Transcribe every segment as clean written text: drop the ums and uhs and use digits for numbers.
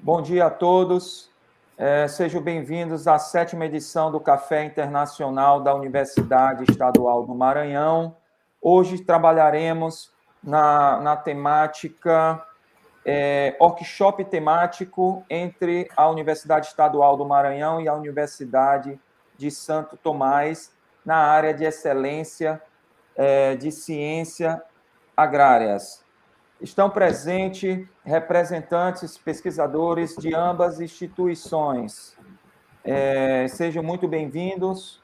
Bom dia a todos. Sejam bem-vindos à 7ª edição do Café Internacional da Universidade Estadual do Maranhão. Hoje trabalharemos na temática workshop temático entre a Universidade Estadual do Maranhão e a Universidade de Santo Tomás, na área de excelência de ciência agrárias. Estão presentes representantes, pesquisadores de ambas instituições. Sejam muito bem-vindos,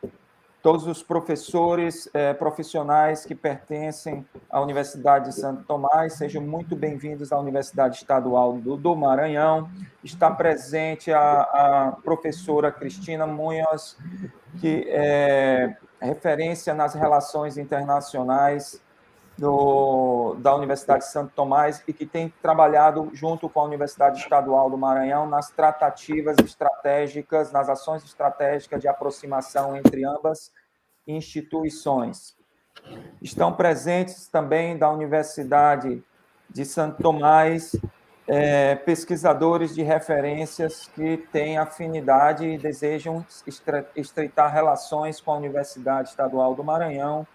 todos os professores profissionais que pertencem à Universidade de Santo Tomás, sejam muito bem-vindos à Universidade Estadual do Maranhão. Está presente a professora Cristina Munhoz, que é referência nas relações internacionais da Universidade de Santo Tomás e que tem trabalhado junto com a Universidade Estadual do Maranhão nas tratativas estratégicas, nas ações estratégicas de aproximação entre ambas instituições. Estão presentes também da Universidade de Santo Tomás pesquisadores de referências que têm afinidade e desejam estreitar relações com a Universidade Estadual do Maranhão,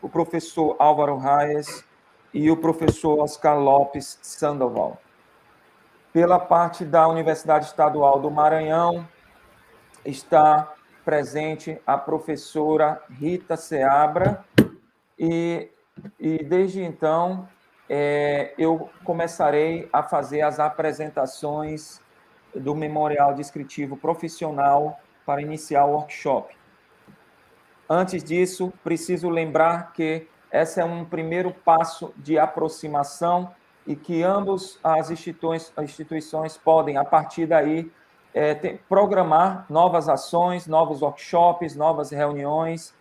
o professor Álvaro Reyes e o professor Oscar Lopes Sandoval. Pela parte da Universidade Estadual do Maranhão, está presente a professora Rita Seabra, e desde então eu começarei a fazer as apresentações do Memorial Descritivo Profissional para iniciar o workshop. Antes disso, preciso lembrar que esse é um primeiro passo de aproximação e que ambas as instituições podem, a partir daí, programar novas ações, novos workshops, novas reuniões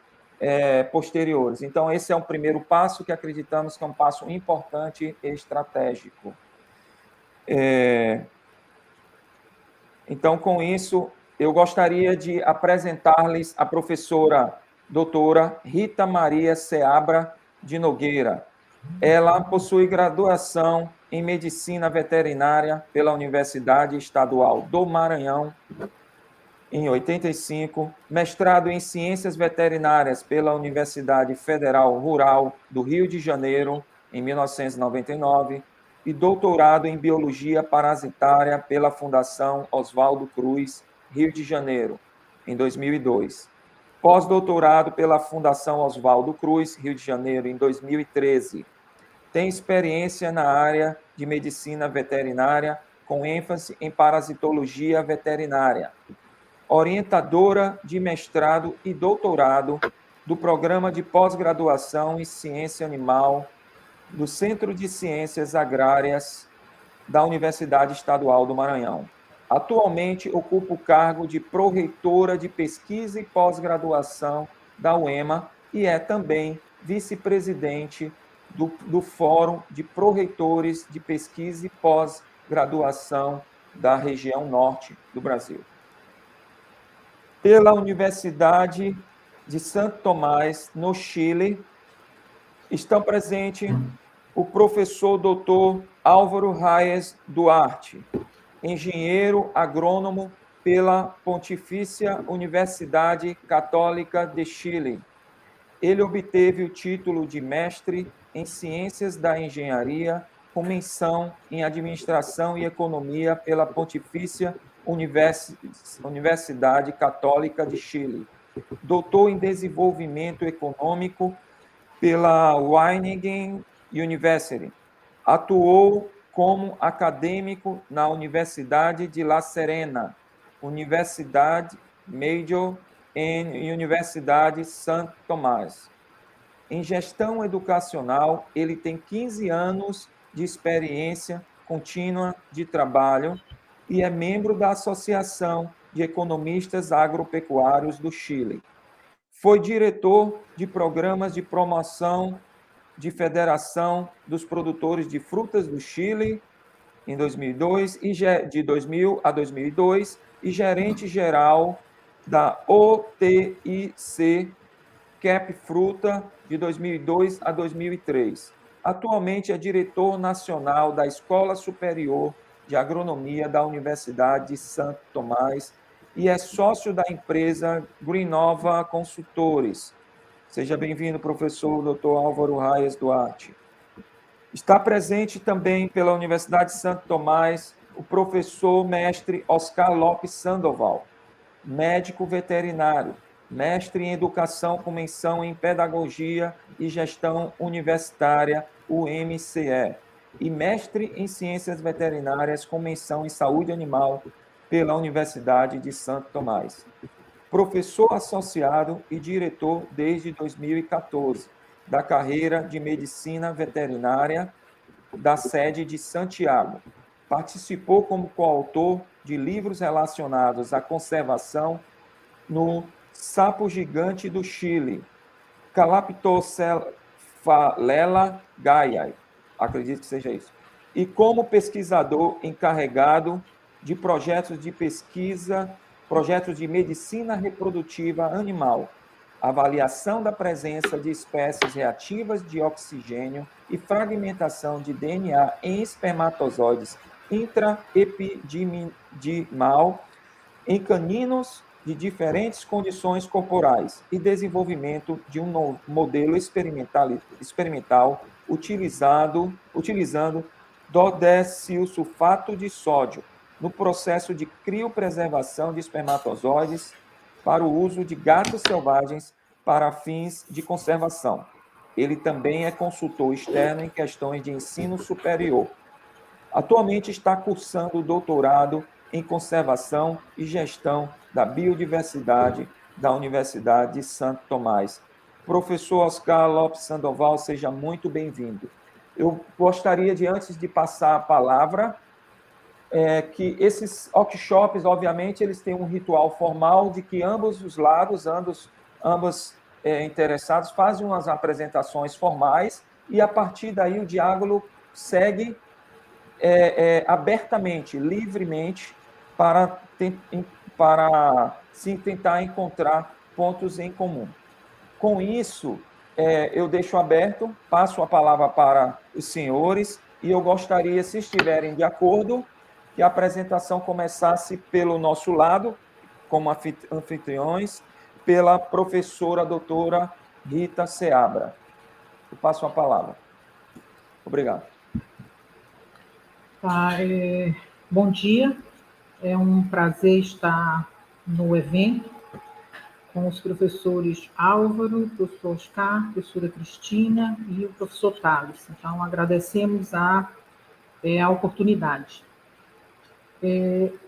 posteriores. Então, esse é um primeiro passo que acreditamos que é um passo importante e estratégico. Então, com isso, eu gostaria de apresentar-lhes a professora doutora Rita Maria Seabra de Nogueira. Ela possui graduação em Medicina Veterinária pela Universidade Estadual do Maranhão, em 85, mestrado em Ciências Veterinárias pela Universidade Federal Rural do Rio de Janeiro, em 1999, e doutorado em Biologia Parasitária pela Fundação Oswaldo Cruz, Rio de Janeiro, em 2002. Pós-doutorado pela Fundação Oswaldo Cruz, Rio de Janeiro, em 2013. Tem experiência na área de medicina veterinária, com ênfase em parasitologia veterinária. Orientadora de mestrado e doutorado do Programa de Pós-Graduação em Ciência Animal do Centro de Ciências Agrárias da Universidade Estadual do Maranhão. Atualmente ocupa o cargo de pró-reitora de Pesquisa e Pós-Graduação da UEMA e é também vice-presidente do Fórum de Pró-Reitores de Pesquisa e Pós-Graduação da região norte do Brasil. Pela Universidade de Santo Tomás, no Chile, estão presentes o professor doutor Álvaro Reyes Duarte, engenheiro agrônomo pela Pontifícia Universidade Católica de Chile. Ele obteve o título de mestre em Ciências da Engenharia, com menção em Administração e Economia pela Pontifícia Universidade Católica de Chile. Doutor em Desenvolvimento Econômico pela Wageningen University. Atuou como acadêmico na Universidade de La Serena, Universidade Major e Universidade Santo Tomás. Em gestão educacional, ele tem 15 anos de experiência contínua de trabalho e é membro da Associação de Economistas Agropecuários do Chile. Foi diretor de programas de promoção de Federação dos Produtores de Frutas do Chile, em 2002, de 2000 a 2002, e gerente-geral da OTIC Cap Fruta, de 2002 a 2003. Atualmente é diretor nacional da Escola Superior de Agronomia da Universidade de Santo Tomás e é sócio da empresa Greenova Consultores. Seja bem-vindo, professor Dr. Álvaro Raias Duarte. Está presente também pela Universidade de Santo Tomás o professor mestre Oscar Lopes Sandoval, médico veterinário, mestre em Educação com menção em Pedagogia e Gestão Universitária, UMCE, e mestre em Ciências Veterinárias com menção em Saúde Animal pela Universidade de Santo Tomás. Professor associado e diretor desde 2014 da carreira de Medicina Veterinária da sede de Santiago. Participou como coautor de livros relacionados à conservação no sapo gigante do Chile, Calaptocephalela gaiae, acredito que seja isso, e como pesquisador encarregado de projetos de pesquisa, projetos de medicina reprodutiva animal, avaliação da presença de espécies reativas de oxigênio e fragmentação de DNA em espermatozoides intraepididimal em caninos de diferentes condições corporais e desenvolvimento de um modelo experimental utilizando dodecilsulfato de sódio no processo de criopreservação de espermatozoides para o uso de gatos selvagens para fins de conservação. Ele também é consultor externo em questões de ensino superior. Atualmente está cursando o doutorado em Conservação e Gestão da Biodiversidade da Universidade de Santo Tomás. Professor Oscar Lopes Sandoval, seja muito bem-vindo. Eu gostaria de, antes de passar a palavra, que esses workshops, obviamente, eles têm um ritual formal de que ambos os lados, ambos interessados, fazem umas apresentações formais e, a partir daí, o diálogo segue abertamente, livremente, para se tentar encontrar pontos em comum. Com isso, eu deixo aberto, passo a palavra para os senhores, e eu gostaria, se estiverem de acordo, que a apresentação começasse pelo nosso lado, como anfitriões, pela professora doutora Rita Seabra. Eu passo a palavra. Obrigado. Bom dia, é um prazer estar no evento com os professores Álvaro, o professor Oscar, a professora Cristina e o professor Thales. Então, agradecemos a oportunidade.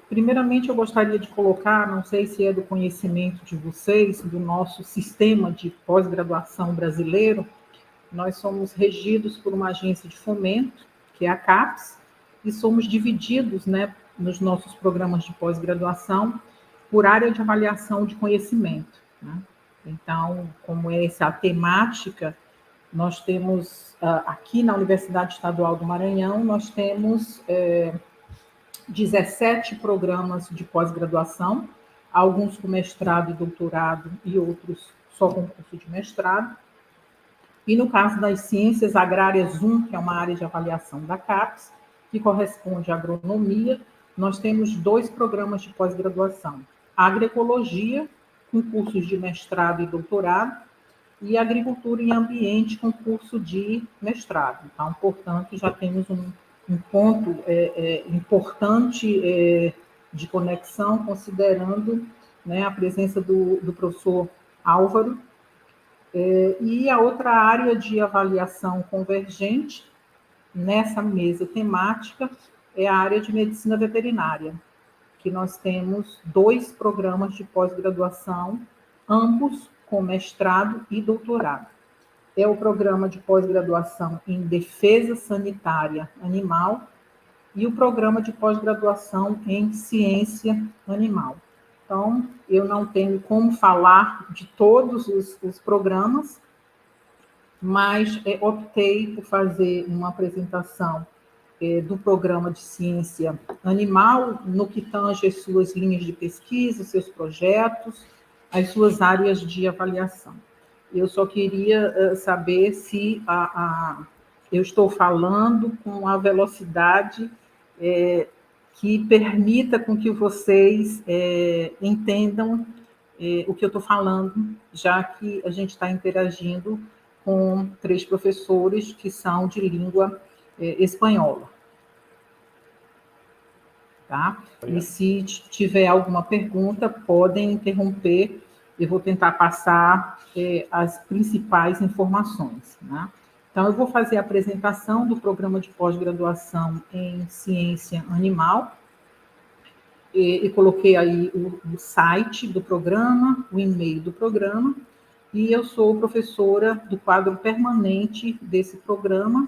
Primeiramente, eu gostaria de colocar, não sei se é do conhecimento de vocês, do nosso sistema de pós-graduação brasileiro. Nós somos regidos por uma agência de fomento, que é a CAPES, e somos divididos, né, nos nossos programas de pós-graduação por área de avaliação de conhecimento, né? Então, como é essa a temática, nós temos, aqui na Universidade Estadual do Maranhão, nós temos 17 programas de pós-graduação, alguns com mestrado e doutorado e outros só com curso de mestrado. E no caso das Ciências Agrárias 1, que é uma área de avaliação da CAPES, que corresponde à agronomia, nós temos 2 programas de pós-graduação. Agroecologia, com cursos de mestrado e doutorado, e Agricultura e Ambiente, com curso de mestrado. Então, portanto, já temos um ponto importante de conexão, considerando, né, a presença do professor Álvaro. E a outra área de avaliação convergente nessa mesa temática é a área de medicina veterinária, que nós temos 2 programas de pós-graduação, ambos com mestrado e doutorado. É o programa de pós-graduação em defesa sanitária animal e o programa de pós-graduação em ciência animal. Então, eu não tenho como falar de todos os programas, mas optei por fazer uma apresentação do programa de ciência animal, no que tange as suas linhas de pesquisa, seus projetos, as suas áreas de avaliação. Eu só queria saber se eu estou falando com a velocidade que permita com que vocês entendam o que eu estou falando, já que a gente está interagindo com 3 professores que são de língua espanhola. Tá? E se tiver alguma pergunta, podem interromper, eu vou tentar passar as principais informações. Né? Então, eu vou fazer a apresentação do programa de pós-graduação em ciência animal, e coloquei aí o site do programa, o e-mail do programa, e eu sou professora do quadro permanente desse programa.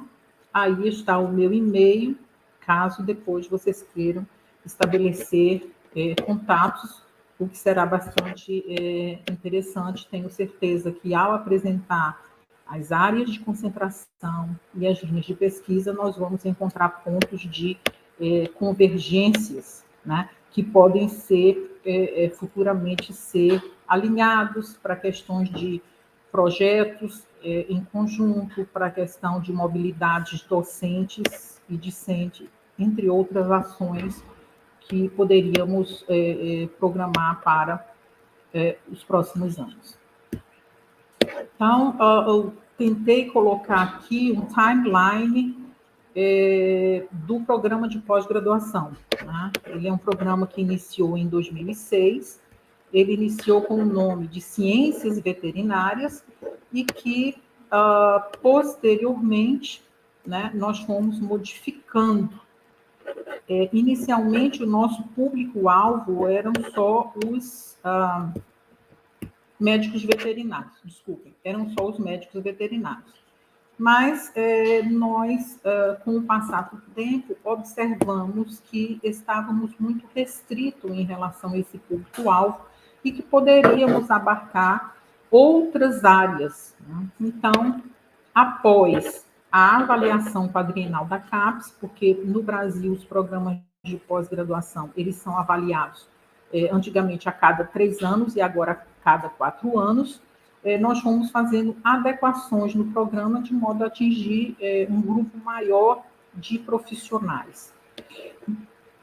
Aí está o meu e-mail, caso depois vocês queiram estabelecer contatos, o que será bastante interessante. Tenho certeza que, ao apresentar as áreas de concentração e as linhas de pesquisa, nós vamos encontrar pontos de convergências, né, que podem ser futuramente ser alinhados para questões de projetos em conjunto, para a questão de mobilidades docentes e discentes, entre outras ações que poderíamos programar para os próximos anos. Então, eu tentei colocar aqui um timeline do programa de pós-graduação. Né? Ele é um programa que iniciou em 2006, ele iniciou com o nome de Ciências Veterinárias e que, posteriormente, né, nós fomos modificando. Inicialmente, o nosso público-alvo eram só os médicos veterinários, desculpem, eram só os médicos veterinários. Mas nós, com o passar do tempo, observamos que estávamos muito restritos em relação a esse público-alvo e que poderíamos abarcar outras áreas. Né? Então, após a avaliação quadrienal da CAPES, porque no Brasil os programas de pós-graduação, eles são avaliados antigamente a cada 3 anos e agora a cada 4 anos, nós fomos fazendo adequações no programa de modo a atingir um grupo maior de profissionais.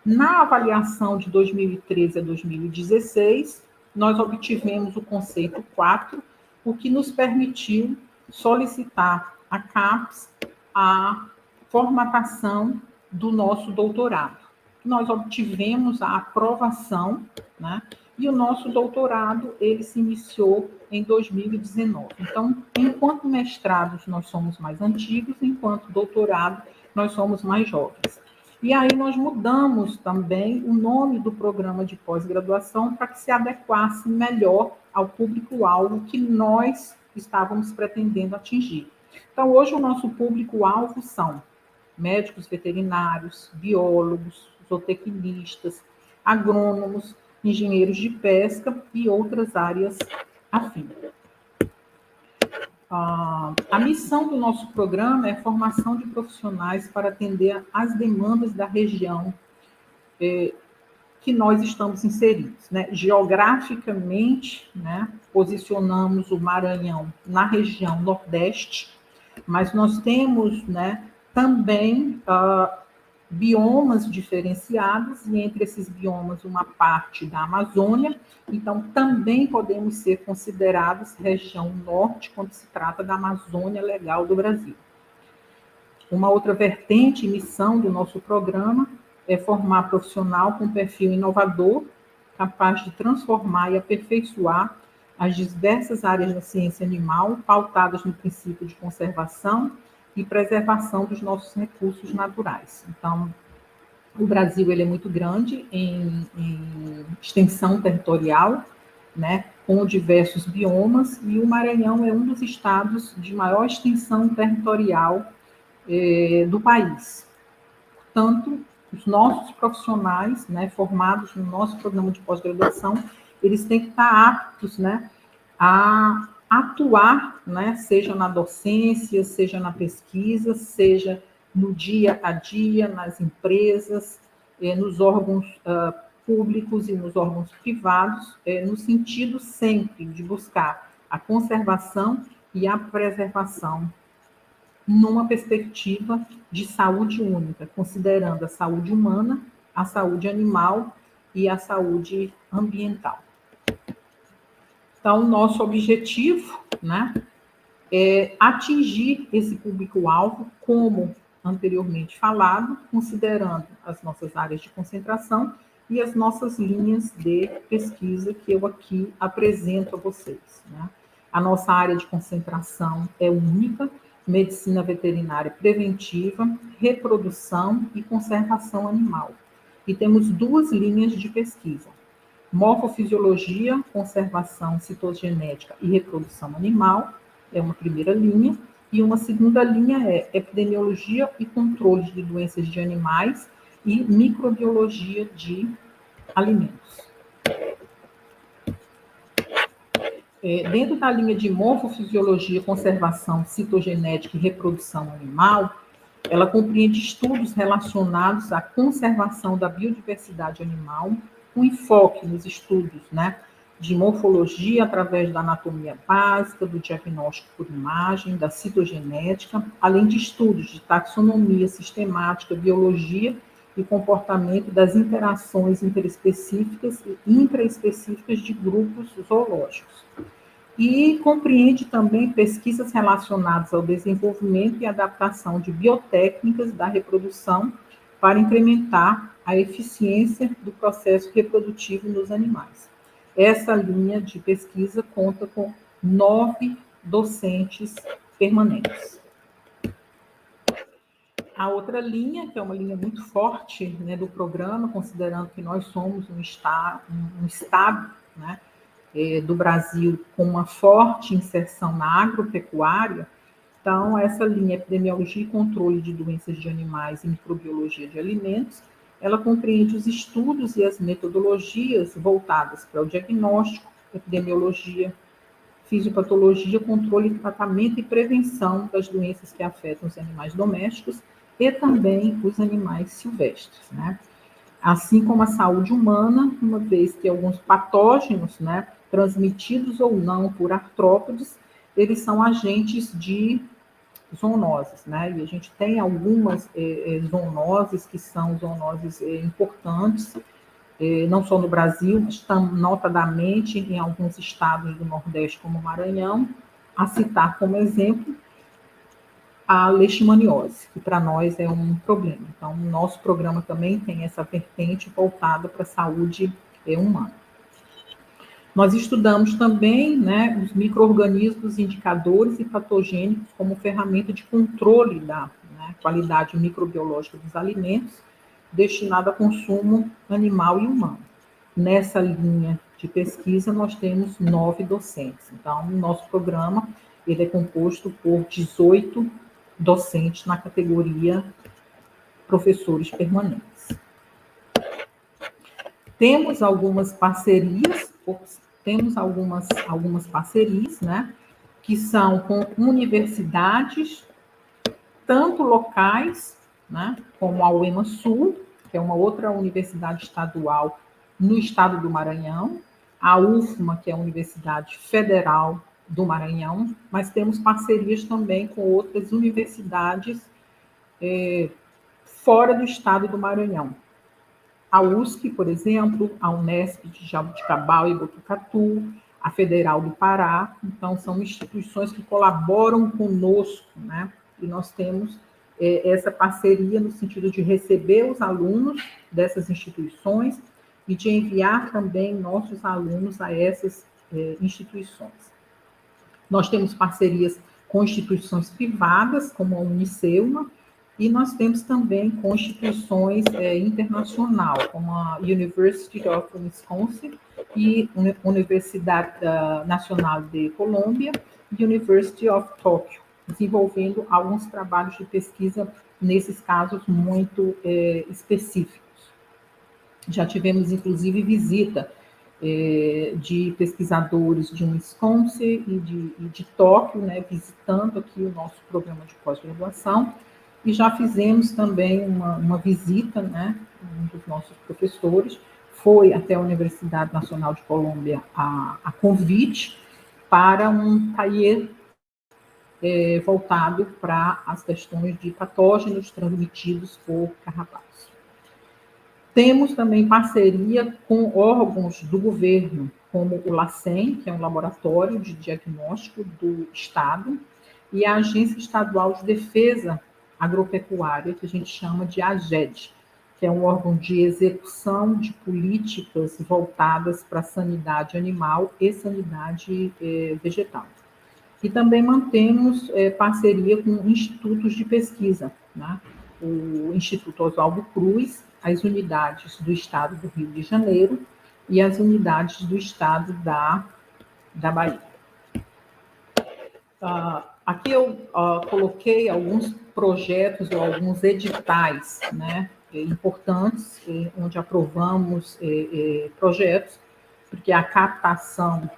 Na avaliação de 2013 a 2016, nós obtivemos o conceito 4, o que nos permitiu solicitar à CAPES a formatação do nosso doutorado. Nós obtivemos a aprovação, né? E o nosso doutorado, ele se iniciou em 2019. Então, enquanto mestrados nós somos mais antigos, enquanto doutorado nós somos mais jovens. E aí nós mudamos também o nome do programa de pós-graduação para que se adequasse melhor ao público-alvo que nós estávamos pretendendo atingir. Então, hoje o nosso público-alvo são médicos veterinários, biólogos, zootecnistas, agrônomos, engenheiros de pesca e outras áreas afins. A missão do nosso programa é a formação de profissionais para atender às demandas da região que nós estamos inseridos. Né? Geograficamente, né, posicionamos o Maranhão na região Nordeste, mas nós temos, né, também biomas diferenciados, e entre esses biomas uma parte da Amazônia, então também podemos ser considerados região norte quando se trata da Amazônia Legal do Brasil. Uma outra vertente e missão do nosso programa é formar profissional com perfil inovador, capaz de transformar e aperfeiçoar as diversas áreas da ciência animal, pautadas no princípio de conservação e preservação dos nossos recursos naturais. Então, o Brasil ele é muito grande em extensão territorial, né, com diversos biomas, e o Maranhão é um dos estados de maior extensão territorial do país. Portanto, os nossos profissionais, né, formados no nosso programa de pós-graduação, eles têm que estar aptos, né, a atuar, né, seja na docência, seja na pesquisa, seja no dia a dia, nas empresas, nos órgãos públicos e nos órgãos privados, no sentido sempre de buscar a conservação e a preservação numa perspectiva de saúde única, considerando a saúde humana, a saúde animal e a saúde ambiental. Então, nosso objetivo, né, é atingir esse público-alvo, como anteriormente falado, considerando as nossas áreas de concentração e as nossas linhas de pesquisa que eu aqui apresento a vocês, né? A nossa área de concentração é única: medicina veterinária preventiva, reprodução e conservação animal. E temos duas linhas de pesquisa: morfofisiologia, conservação citogenética e reprodução animal, é uma primeira linha, e uma segunda linha é epidemiologia e controle de doenças de animais e microbiologia de alimentos. Dentro da linha de morfofisiologia, conservação citogenética e reprodução animal, ela compreende estudos relacionados à conservação da biodiversidade animal, com enfoque nos estudos, né, de morfologia através da anatomia básica, do diagnóstico por imagem, da citogenética, além de estudos de taxonomia sistemática, biologia e comportamento das interações interespecíficas e intraespecíficas de grupos zoológicos. E compreende também pesquisas relacionadas ao desenvolvimento e adaptação de biotécnicas da reprodução para incrementar a eficiência do processo reprodutivo nos animais. Essa linha de pesquisa conta com 9 docentes permanentes. A outra linha, que é uma linha muito forte, né, do programa, considerando que nós somos um estado, né, do Brasil com uma forte inserção na agropecuária, então essa linha epidemiologia e controle de doenças de animais e microbiologia de alimentos, ela compreende os estudos e as metodologias voltadas para o diagnóstico, epidemiologia, fisiopatologia, controle, tratamento e prevenção das doenças que afetam os animais domésticos e também os animais silvestres, né? Assim como a saúde humana, uma vez que alguns patógenos, né, transmitidos ou não por artrópodes, eles são agentes de zoonoses, né? E a gente tem algumas zoonoses que são zoonoses importantes, não só no Brasil, mas notadamente em alguns estados do Nordeste, como o Maranhão, a citar como exemplo a leishmaniose, que para nós é um problema. Então, o nosso programa também tem essa vertente voltada para a saúde humana. Nós estudamos também, né, os micro-organismos indicadores e patogênicos como ferramenta de controle da, né, qualidade microbiológica dos alimentos destinado a consumo animal e humano. Nessa linha de pesquisa, nós temos 9 docentes. Então, o nosso programa ele é composto por 18 docentes na categoria professores permanentes. Temos algumas parcerias, né, que são com universidades, tanto locais, né, como a UEMA Sul, que é uma outra universidade estadual no estado do Maranhão, a UFMA, que é a Universidade Federal do Maranhão, mas temos parcerias também com outras universidades fora do estado do Maranhão. A USP, por exemplo, a Unesp de Jabuticabal e Botucatu, a Federal do Pará. Então, são instituições que colaboram conosco, né? E nós temos essa parceria no sentido de receber os alunos dessas instituições e de enviar também nossos alunos a essas instituições. Nós temos parcerias com instituições privadas, como a Uniceuma, e nós temos também com instituições internacionais, como a University of Wisconsin e Universidade Nacional de Colômbia e University of Tokyo, desenvolvendo alguns trabalhos de pesquisa, nesses casos, muito específicos. Já tivemos, inclusive, visita de pesquisadores de Wisconsin e de Tóquio, né, visitando aqui o nosso programa de pós-graduação, e já fizemos também uma visita, né, um dos nossos professores foi até a Universidade Nacional de Colômbia a convite para um taller voltado para as questões de patógenos transmitidos por carrapatos. Temos também parceria com órgãos do governo, como o LACEN, que é um laboratório de diagnóstico do Estado, e a Agência Estadual de Defesa Agropecuária, que a gente chama de AGED, que é um órgão de execução de políticas voltadas para a sanidade animal e sanidade vegetal. E também mantemos parceria com institutos de pesquisa, né? O Instituto Oswaldo Cruz, as unidades do Estado do Rio de Janeiro e as unidades do Estado da Bahia. Aqui eu coloquei alguns projetos ou alguns editais, né, importantes, onde aprovamos projetos, porque a captação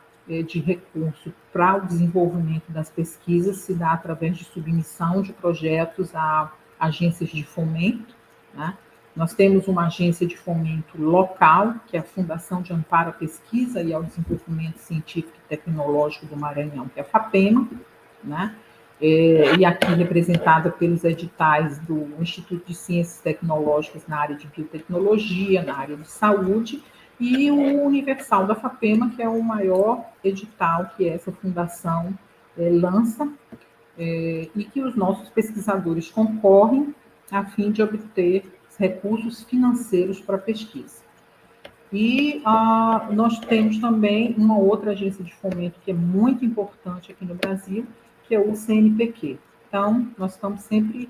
de recursos para o desenvolvimento das pesquisas se dá através de submissão de projetos a agências de fomento, né? Nós temos uma agência de fomento local, que é a Fundação de Amparo à Pesquisa e ao Desenvolvimento Científico e Tecnológico do Maranhão, que é a FAPEMA, né? E aqui representada pelos editais do Instituto de Ciências Tecnológicas na área de biotecnologia, na área de saúde, e o Universal da FAPEMA, que é o maior edital que essa fundação lança, e que os nossos pesquisadores concorrem a fim de obter recursos financeiros para pesquisa. E nós temos também uma outra agência de fomento que é muito importante aqui no Brasil, que é o CNPq. Então, nós estamos sempre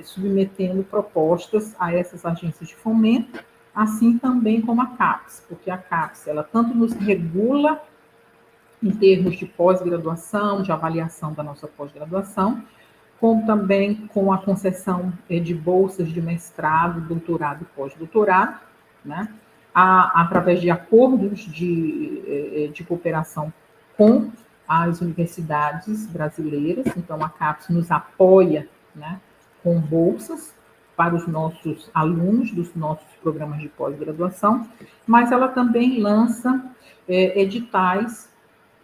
submetendo propostas a essas agências de fomento, assim também como a CAPES, porque a CAPES, ela tanto nos regula em termos de pós-graduação, de avaliação da nossa pós-graduação, como também com a concessão de bolsas de mestrado, doutorado e pós-doutorado, né? Através de acordos de cooperação com as universidades brasileiras. Então, a CAPES nos apoia, né, com bolsas para os nossos alunos dos nossos programas de pós-graduação, mas ela também lança editais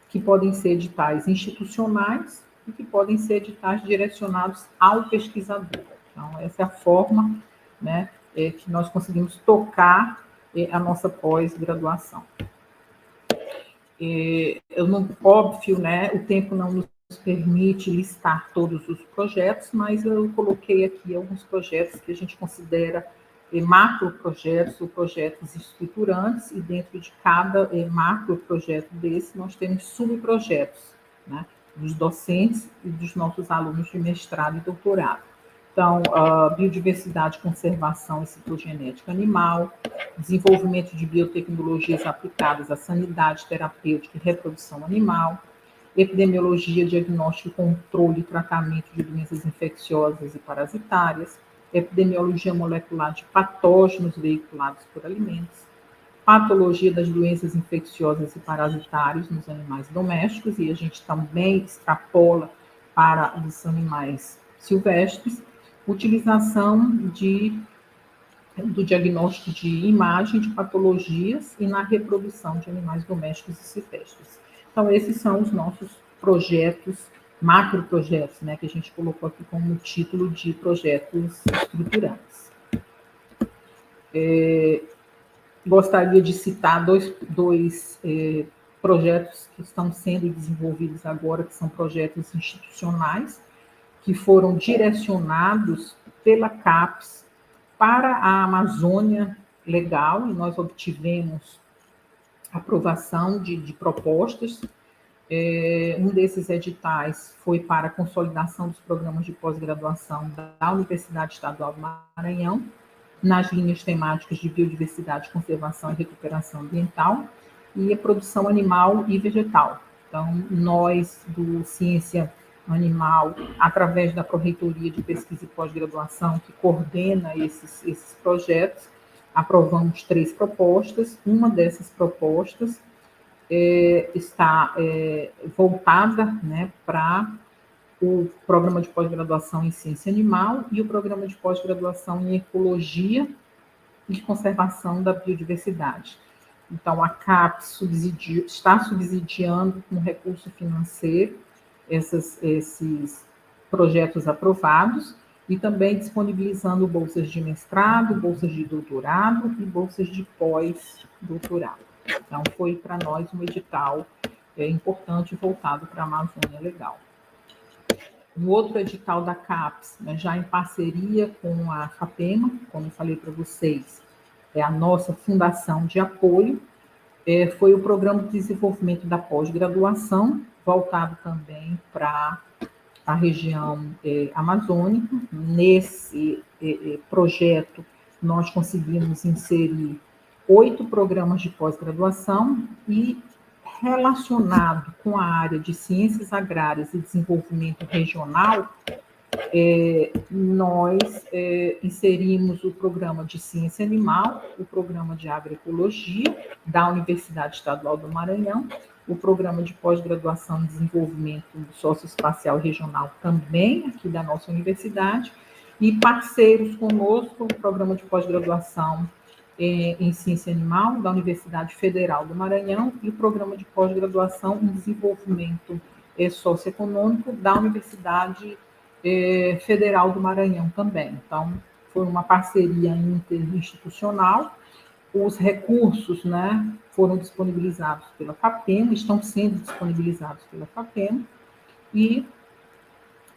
que podem ser editais institucionais e que podem ser editais direcionados ao pesquisador. Então, essa é a forma, né, que nós conseguimos tocar a nossa pós-graduação. Óbvio, né, o tempo não nos permite listar todos os projetos, mas eu coloquei aqui alguns projetos que a gente considera macroprojetos ou projetos estruturantes, e dentro de cada macroprojeto desse, nós temos subprojetos, né, dos docentes e dos nossos alunos de mestrado e doutorado. Então, biodiversidade, conservação e citogenética animal, desenvolvimento de biotecnologias aplicadas à sanidade terapêutica e reprodução animal, epidemiologia, diagnóstico, controle e tratamento de doenças infecciosas e parasitárias, epidemiologia molecular de patógenos veiculados por alimentos, patologia das doenças infecciosas e parasitárias nos animais domésticos, e a gente também extrapola para os animais silvestres, utilização do diagnóstico de imagem de patologias e na reprodução de animais domésticos e silvestres. Então, esses são os nossos projetos, macroprojetos, né, que a gente colocou aqui como título de projetos estruturantes. Gostaria de citar dois projetos que estão sendo desenvolvidos agora, que são projetos institucionais, que foram direcionados pela CAPES para a Amazônia Legal, e nós obtivemos aprovação de propostas. Um desses editais foi para a consolidação dos programas de pós-graduação da Universidade Estadual do Maranhão, nas linhas temáticas de biodiversidade, conservação e recuperação ambiental, e a produção animal e vegetal. Então, nós, do Ciência Animal, através da Pró-Reitoria de Pesquisa e Pós-Graduação, que coordena esses projetos, aprovamos 3 propostas. Uma dessas propostas está voltada, né, para o programa de pós-graduação em ciência animal e o programa de pós-graduação em ecologia e conservação da biodiversidade. Então, a CAPES está subsidiando com recurso financeiro esses projetos aprovados, e também disponibilizando bolsas de mestrado, bolsas de doutorado e bolsas de pós-doutorado. Então, foi para nós um edital importante voltado para a Amazônia Legal. Um outro edital da CAPES, né, já em parceria com a FAPEMA, como eu falei para vocês, é a nossa fundação de apoio, foi o Programa de Desenvolvimento da Pós-Graduação, voltado também para a região amazônica. Nesse projeto, nós conseguimos inserir 8 programas de pós-graduação e, relacionado com a área de ciências agrárias e desenvolvimento regional, nós inserimos o programa de ciência animal, o programa de agroecologia da Universidade Estadual do Maranhão, o programa de pós-graduação em desenvolvimento socioespacial regional também aqui da nossa universidade, e parceiros conosco, o programa de pós-graduação em ciência animal da Universidade Federal do Maranhão e o programa de pós-graduação em desenvolvimento socioeconômico da Universidade Federal do Maranhão também. Então, foi uma parceria interinstitucional. Os recursos, né, foram disponibilizados pela FAPEMA, estão sendo disponibilizados pela FAPEMA, e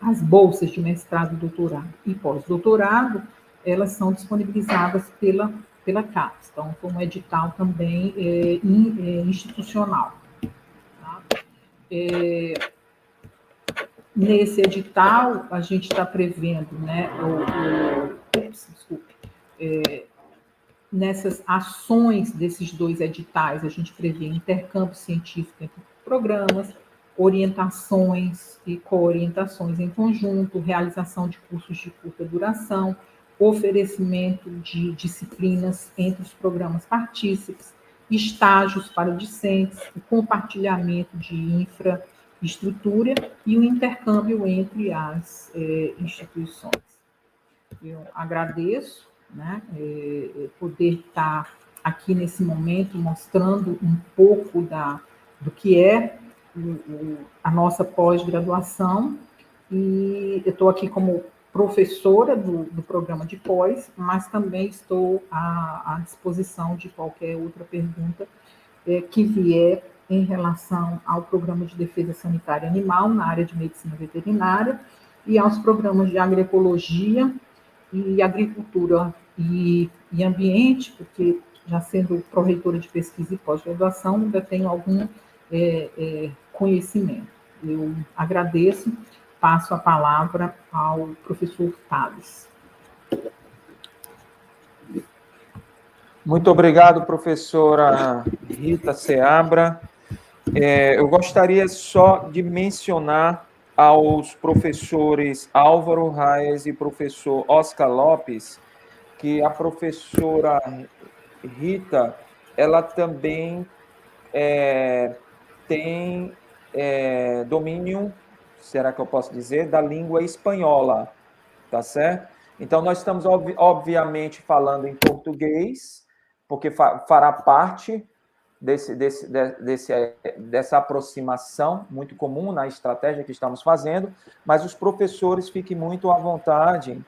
as bolsas de mestrado, doutorado e pós-doutorado, elas são disponibilizadas pela CAPES. Então, foi um edital também institucional. Tá? Nesse edital, a gente está prevendo, né, nessas ações desses 2 editais, a gente prevê intercâmbio científico entre programas, orientações e coorientações em conjunto, realização de cursos de curta duração, oferecimento de disciplinas entre os programas partícipes, estágios para discentes, o compartilhamento de infraestrutura e o intercâmbio entre as instituições. Eu agradeço, né, poder estar aqui nesse momento mostrando um pouco do que é a nossa pós-graduação, e eu estou aqui como professora do programa de pós, mas também estou à disposição de qualquer outra pergunta que vier em relação ao programa de defesa sanitária animal na área de medicina veterinária e aos programas de agroecologia e agricultura e ambiente, porque já sendo pró-reitora de pesquisa e pós-graduação, ainda tenho algum conhecimento. Eu agradeço, passo a palavra ao professor Tales. Muito obrigado, professora Rita Seabra. Eu gostaria só de mencionar aos professores Álvaro Reis e professor Oscar Lopes que a professora Rita, ela também tem domínio, será que eu posso dizer, da língua espanhola, tá certo? Então, nós estamos, obviamente, falando em português, porque fará parte dessa aproximação muito comum na estratégia que estamos fazendo, mas os professores fiquem muito à vontade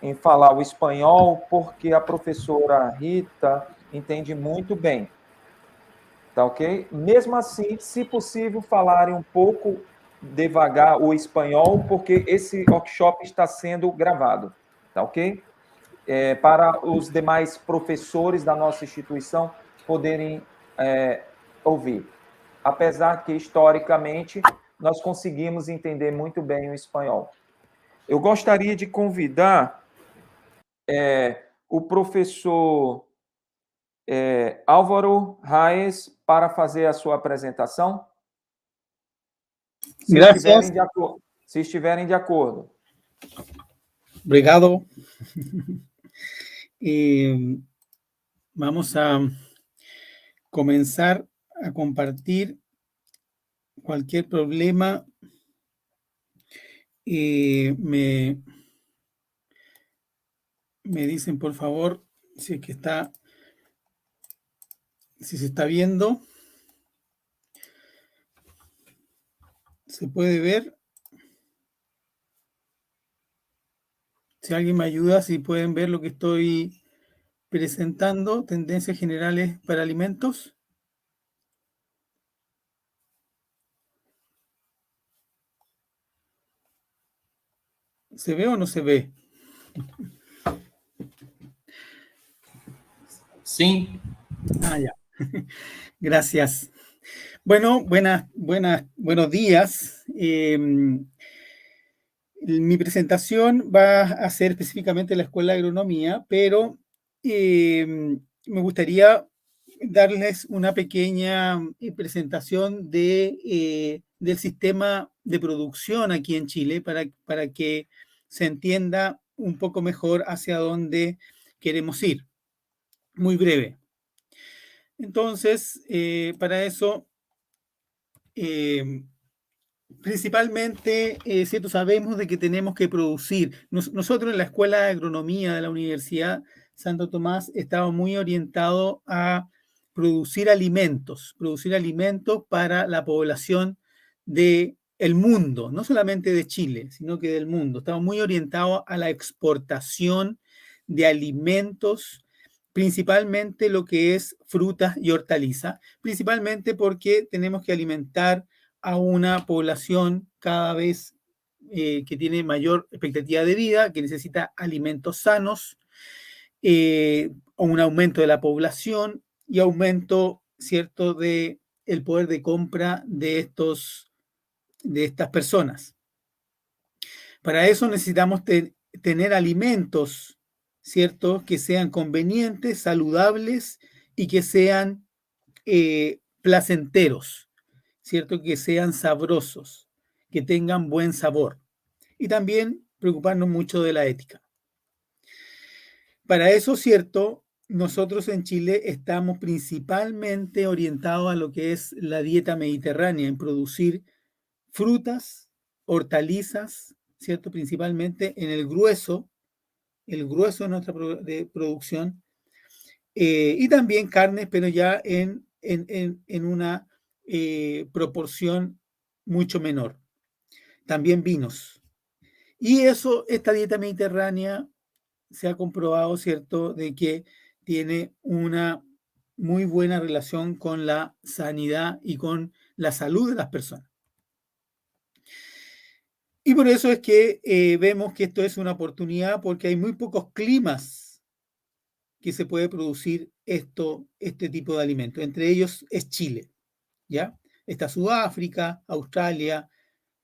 em falar o espanhol, porque a professora Rita entende muito bem, tá ok? Mesmo assim, se possível, falarem um pouco devagar o espanhol, porque esse workshop está sendo gravado, tá ok? Para os demais professores da nossa instituição poderem ouvir. Apesar que, historicamente, nós conseguimos entender muito bem o espanhol. Eu gostaria de convidar o professor Álvaro Reis para fazer a sua apresentação. Se estiverem de acordo. Obrigado. Vamos a comenzar a compartir. Cualquier problema, me dicen, por favor, si se está viendo. ¿Se puede ver? Si alguien me ayuda, si pueden ver lo que estoy presentando, tendencias generales para alimentos. ¿Se ve o no se ve? Sí. Ah, ya. Gracias. Bueno, buenos días. Mi presentación va a ser específicamente la Escuela de Agronomía, pero me gustaría darles una pequeña presentación del sistema de producción aquí en Chile para que se entienda un poco mejor hacia dónde queremos ir. Muy breve. Entonces, para eso, principalmente, ¿cierto? Sabemos de que tenemos que producir. Nosotros en la Escuela de Agronomía de la Universidad Santo Tomás estamos muy orientados a producir alimentos para la población del mundo, no solamente de Chile, sino que del mundo. Estamos muy orientados a la exportación de alimentos, principalmente lo que es frutas y hortalizas, principalmente porque tenemos que alimentar a una población cada vez que tiene mayor expectativa de vida, que necesita alimentos sanos, un aumento de la población y aumento, ¿cierto?, de el poder de compra de estas personas. Para eso necesitamos tener alimentos, ¿cierto?, que sean convenientes, saludables y que sean placenteros, ¿cierto?, que sean sabrosos, que tengan buen sabor. Y también preocuparnos mucho de la ética. Para eso, ¿cierto?, nosotros en Chile estamos principalmente orientados a lo que es la dieta mediterránea, en producir frutas, hortalizas, ¿cierto?, principalmente en el grueso de nuestra producción, y también carnes, pero ya en una proporción mucho menor. También vinos. Y esta dieta mediterránea se ha comprobado, ¿cierto?, de que tiene una muy buena relación con la sanidad y con la salud de las personas. Y por eso es que vemos que esto es una oportunidad, porque hay muy pocos climas que se puede producir este tipo de alimentos. Entre ellos es Chile, ¿ya? Está Sudáfrica, Australia,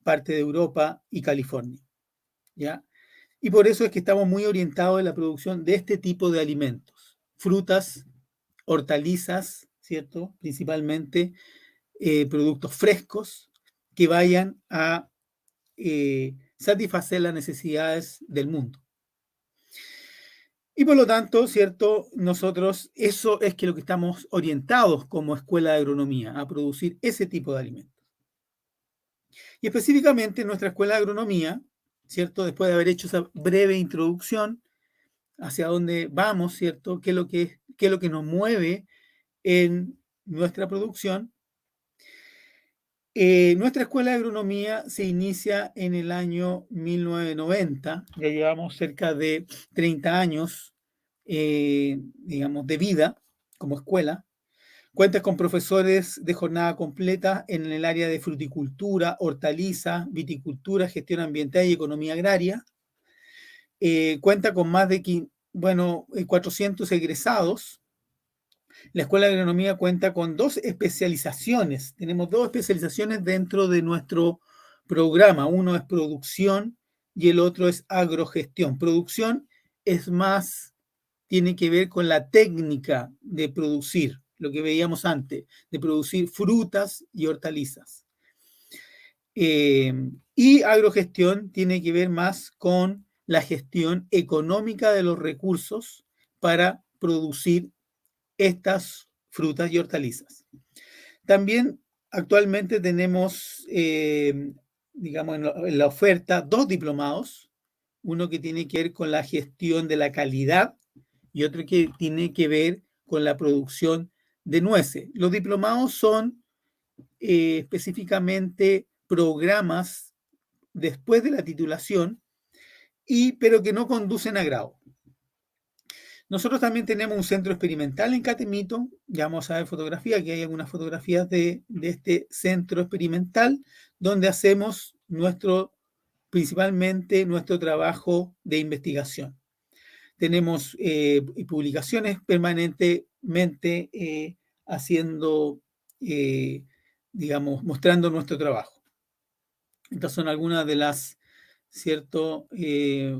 parte de Europa y California, ¿ya? Y por eso es que estamos muy orientados en la producción de este tipo de alimentos. Frutas, hortalizas, ¿cierto? Principalmente productos frescos que vayan a satisfacer las necesidades del mundo. Y por lo tanto, ¿cierto?, nosotros eso es que lo que estamos orientados como Escuela de Agronomía, a producir ese tipo de alimentos. Y específicamente en nuestra Escuela de Agronomía, ¿cierto?, después de haber hecho esa breve introducción hacia dónde vamos, ¿cierto?, qué es lo que nos mueve en nuestra producción. Nuestra Escuela de Agronomía se inicia en el año 1990, ya llevamos cerca de 30 años, digamos, de vida como escuela. Cuenta con profesores de jornada completa en el área de fruticultura, hortaliza, viticultura, gestión ambiental y economía agraria. Cuenta con más de 400 egresados. La Escuela de Agronomía cuenta con 2 especializaciones. Tenemos 2 especializaciones dentro de nuestro programa. Uno es producción y el otro es agrogestión. Producción es más, tiene que ver con la técnica de producir, lo que veíamos antes, de producir frutas y hortalizas. Y agrogestión tiene que ver más con la gestión económica de los recursos para producir estas frutas y hortalizas. También actualmente tenemos, digamos, en la oferta 2 diplomados, uno que tiene que ver con la gestión de la calidad y otro que tiene que ver con la producción de nueces. Los diplomados son específicamente programas después de la titulación pero que no conducen a grado. Nosotros también tenemos un centro experimental en Catemito, ya vamos a ver fotografía, aquí hay algunas fotografías de este centro experimental, donde hacemos principalmente nuestro trabajo de investigación. Tenemos publicaciones permanentemente haciendo, digamos, mostrando nuestro trabajo. Estas son algunas de las,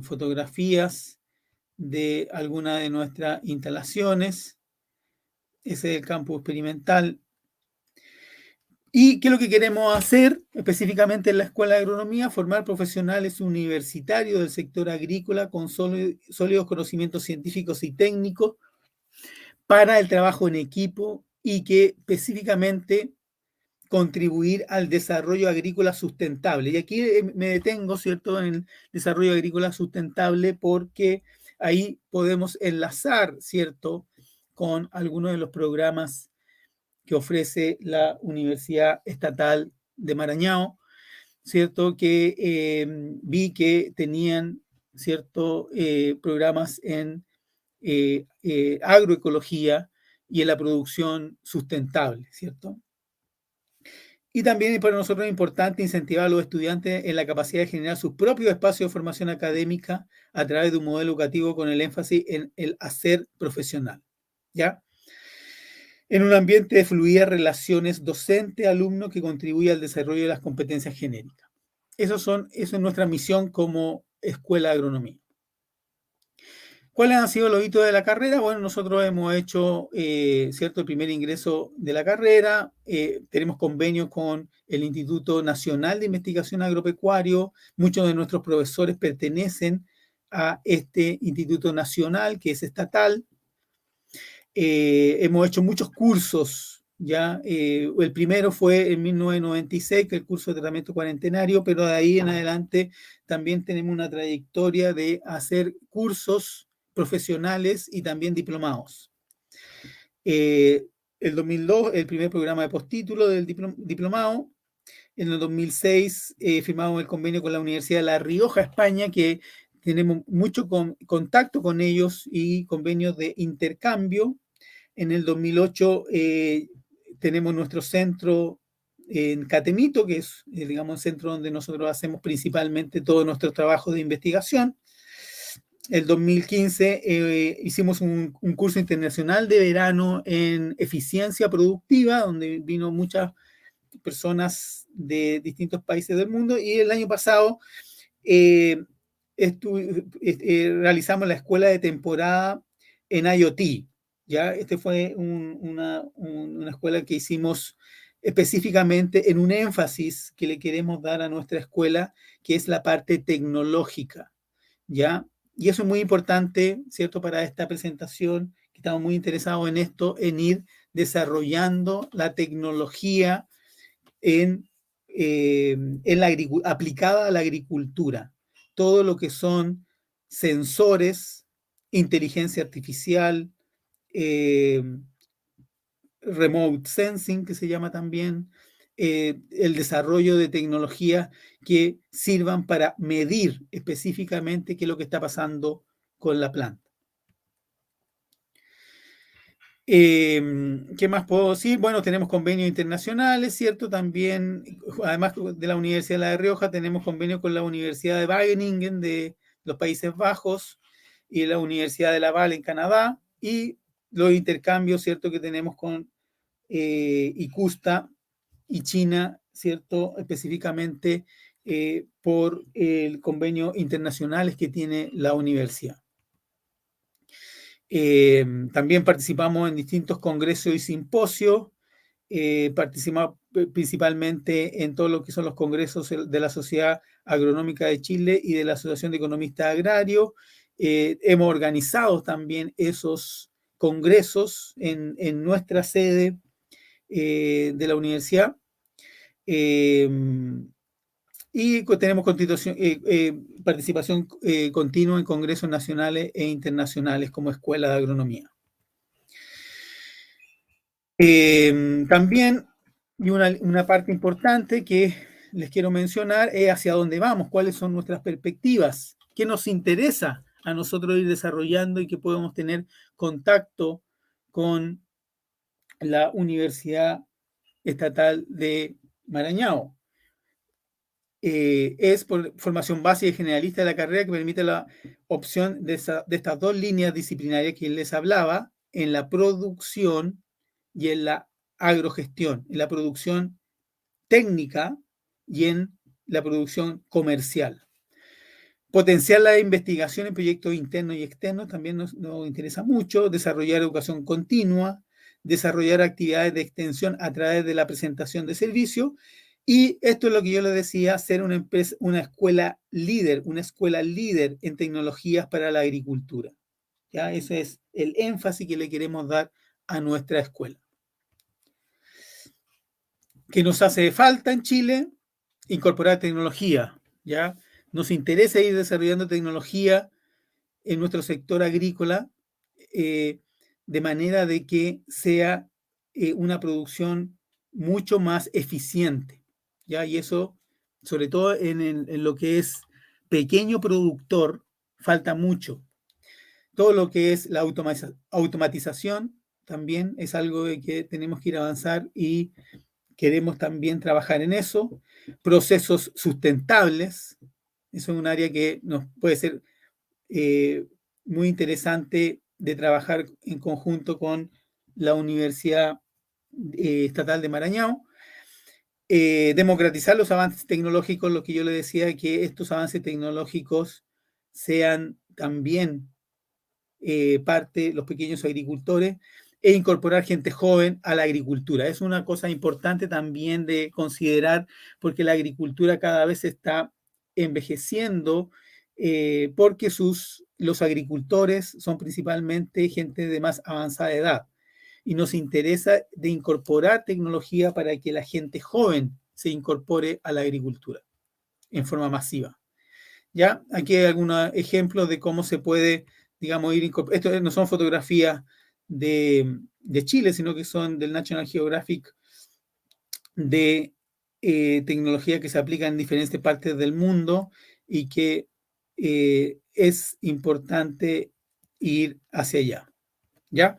fotografías de alguna de nuestras instalaciones. Ese es el campus experimental. ¿Y qué es lo que queremos hacer específicamente en la Escuela de Agronomía? Formar profesionales universitarios del sector agrícola con sólidos conocimientos científicos y técnicos para el trabajo en equipo y que específicamente contribuir al desarrollo agrícola sustentable. Y aquí me detengo, ¿cierto?, en el desarrollo agrícola sustentable porque ahí podemos enlazar, ¿cierto?, con algunos de los programas que ofrece la Universidad Estatal de Marañao, ¿cierto?, que vi que tenían, ¿cierto?, programas en agroecología y en la producción sustentable, ¿cierto? Y también para nosotros es importante incentivar a los estudiantes en la capacidad de generar sus propios espacios de formación académica a través de un modelo educativo con el énfasis en el hacer profesional, ¿ya? En un ambiente de fluidas relaciones docente-alumno que contribuye al desarrollo de las competencias genéricas. Eso es nuestra misión como Escuela de Agronomía. ¿Cuáles han sido los hitos de la carrera? Bueno, nosotros hemos hecho, ¿cierto?, el primer ingreso de la carrera. Tenemos convenios con el Instituto Nacional de Investigación Agropecuario. Muchos de nuestros profesores pertenecen a este Instituto Nacional, que es estatal. Hemos hecho muchos cursos, ¿ya? El primero fue en 1996, que es el curso de tratamiento cuarentenario, pero de ahí en adelante también tenemos una trayectoria de hacer cursos profesionales y también diplomados. El 2002, el primer programa de postítulo del diplomado. En el 2006 firmamos el convenio con la Universidad de La Rioja, España, que tenemos mucho contacto con ellos y convenios de intercambio. En el 2008 tenemos nuestro centro en Catemito, que es, digamos, el centro donde nosotros hacemos principalmente todo nuestro trabajo de investigación. El 2015 hicimos un curso internacional de verano en eficiencia productiva, donde vino muchas personas de distintos países del mundo, y el año pasado realizamos la escuela de temporada en IoT. ¿Ya? Este fue una escuela que hicimos específicamente en un énfasis que le queremos dar a nuestra escuela, que es la parte tecnológica, ¿ya? Y eso es muy importante, ¿cierto?, para esta presentación, que estamos muy interesados en esto, en ir desarrollando la tecnología aplicada a la agricultura. Todo lo que son sensores, inteligencia artificial, remote sensing, que se llama también, el desarrollo de tecnologías que sirvan para medir específicamente qué es lo que está pasando con la planta. ¿Qué más puedo decir? Bueno, tenemos convenios internacionales, ¿cierto? También, además de la Universidad de La Rioja, tenemos convenios con la Universidad de Wageningen de los Países Bajos y la Universidad de Laval en Canadá, y los intercambios, ¿cierto?, que tenemos con ICUSTA y China, ¿cierto?, específicamente por el convenio internacionales que tiene la universidad. También participamos en distintos congresos y simposios, participamos principalmente en todo lo que son los congresos de la Sociedad Agronómica de Chile y de la Asociación de Economistas Agrarios. Hemos organizado también esos congresos en nuestra sede de la universidad. Y tenemos participación continua en congresos nacionales e internacionales como Escuela de Agronomía. También, y una parte importante que les quiero mencionar es hacia dónde vamos, cuáles son nuestras perspectivas, que nos interesa a nosotros ir desarrollando y que podemos tener contacto con la Universidad Estatal de Maranhão. Es por formación básica y generalista de la carrera que permite la opción de estas dos líneas disciplinarias que les hablaba en la producción y en la agrogestión, en la producción técnica y en la producción comercial. Potenciar la investigación en proyectos internos y externos también nos interesa mucho, desarrollar educación continua, desarrollar actividades de extensión a través de la presentación de servicios. Y esto es lo que yo les decía, ser una escuela líder en tecnologías para la agricultura. ¿Ya? Ese es el énfasis que le queremos dar a nuestra escuela. ¿Qué nos hace falta en Chile? Incorporar tecnología. ¿Ya? Nos interesa ir desarrollando tecnología en nuestro sector agrícola de manera de que sea una producción mucho más eficiente. ¿Ya? Y eso, sobre todo en lo que es pequeño productor, falta mucho. Todo lo que es la automatización también es algo de que tenemos que ir a avanzar y queremos también trabajar en eso. Procesos sustentables, eso es un área que nos puede ser muy interesante de trabajar en conjunto con la Universidad Estatal de Maranhão. Democratizar los avances tecnológicos, lo que yo le decía, que estos avances tecnológicos sean también parte los pequeños agricultores e incorporar gente joven a la agricultura. Es una cosa importante también de considerar porque la agricultura cada vez está envejeciendo porque los agricultores son principalmente gente de más avanzada edad y nos interesa de incorporar tecnología para que la gente joven se incorpore a la agricultura en forma masiva. ¿Ya? Aquí hay algunos ejemplos de cómo se puede, digamos, ir incorporando. Esto no son fotografías de Chile, sino que son del National Geographic de tecnología que se aplica en diferentes partes del mundo y que es importante ir hacia allá. ¿Ya?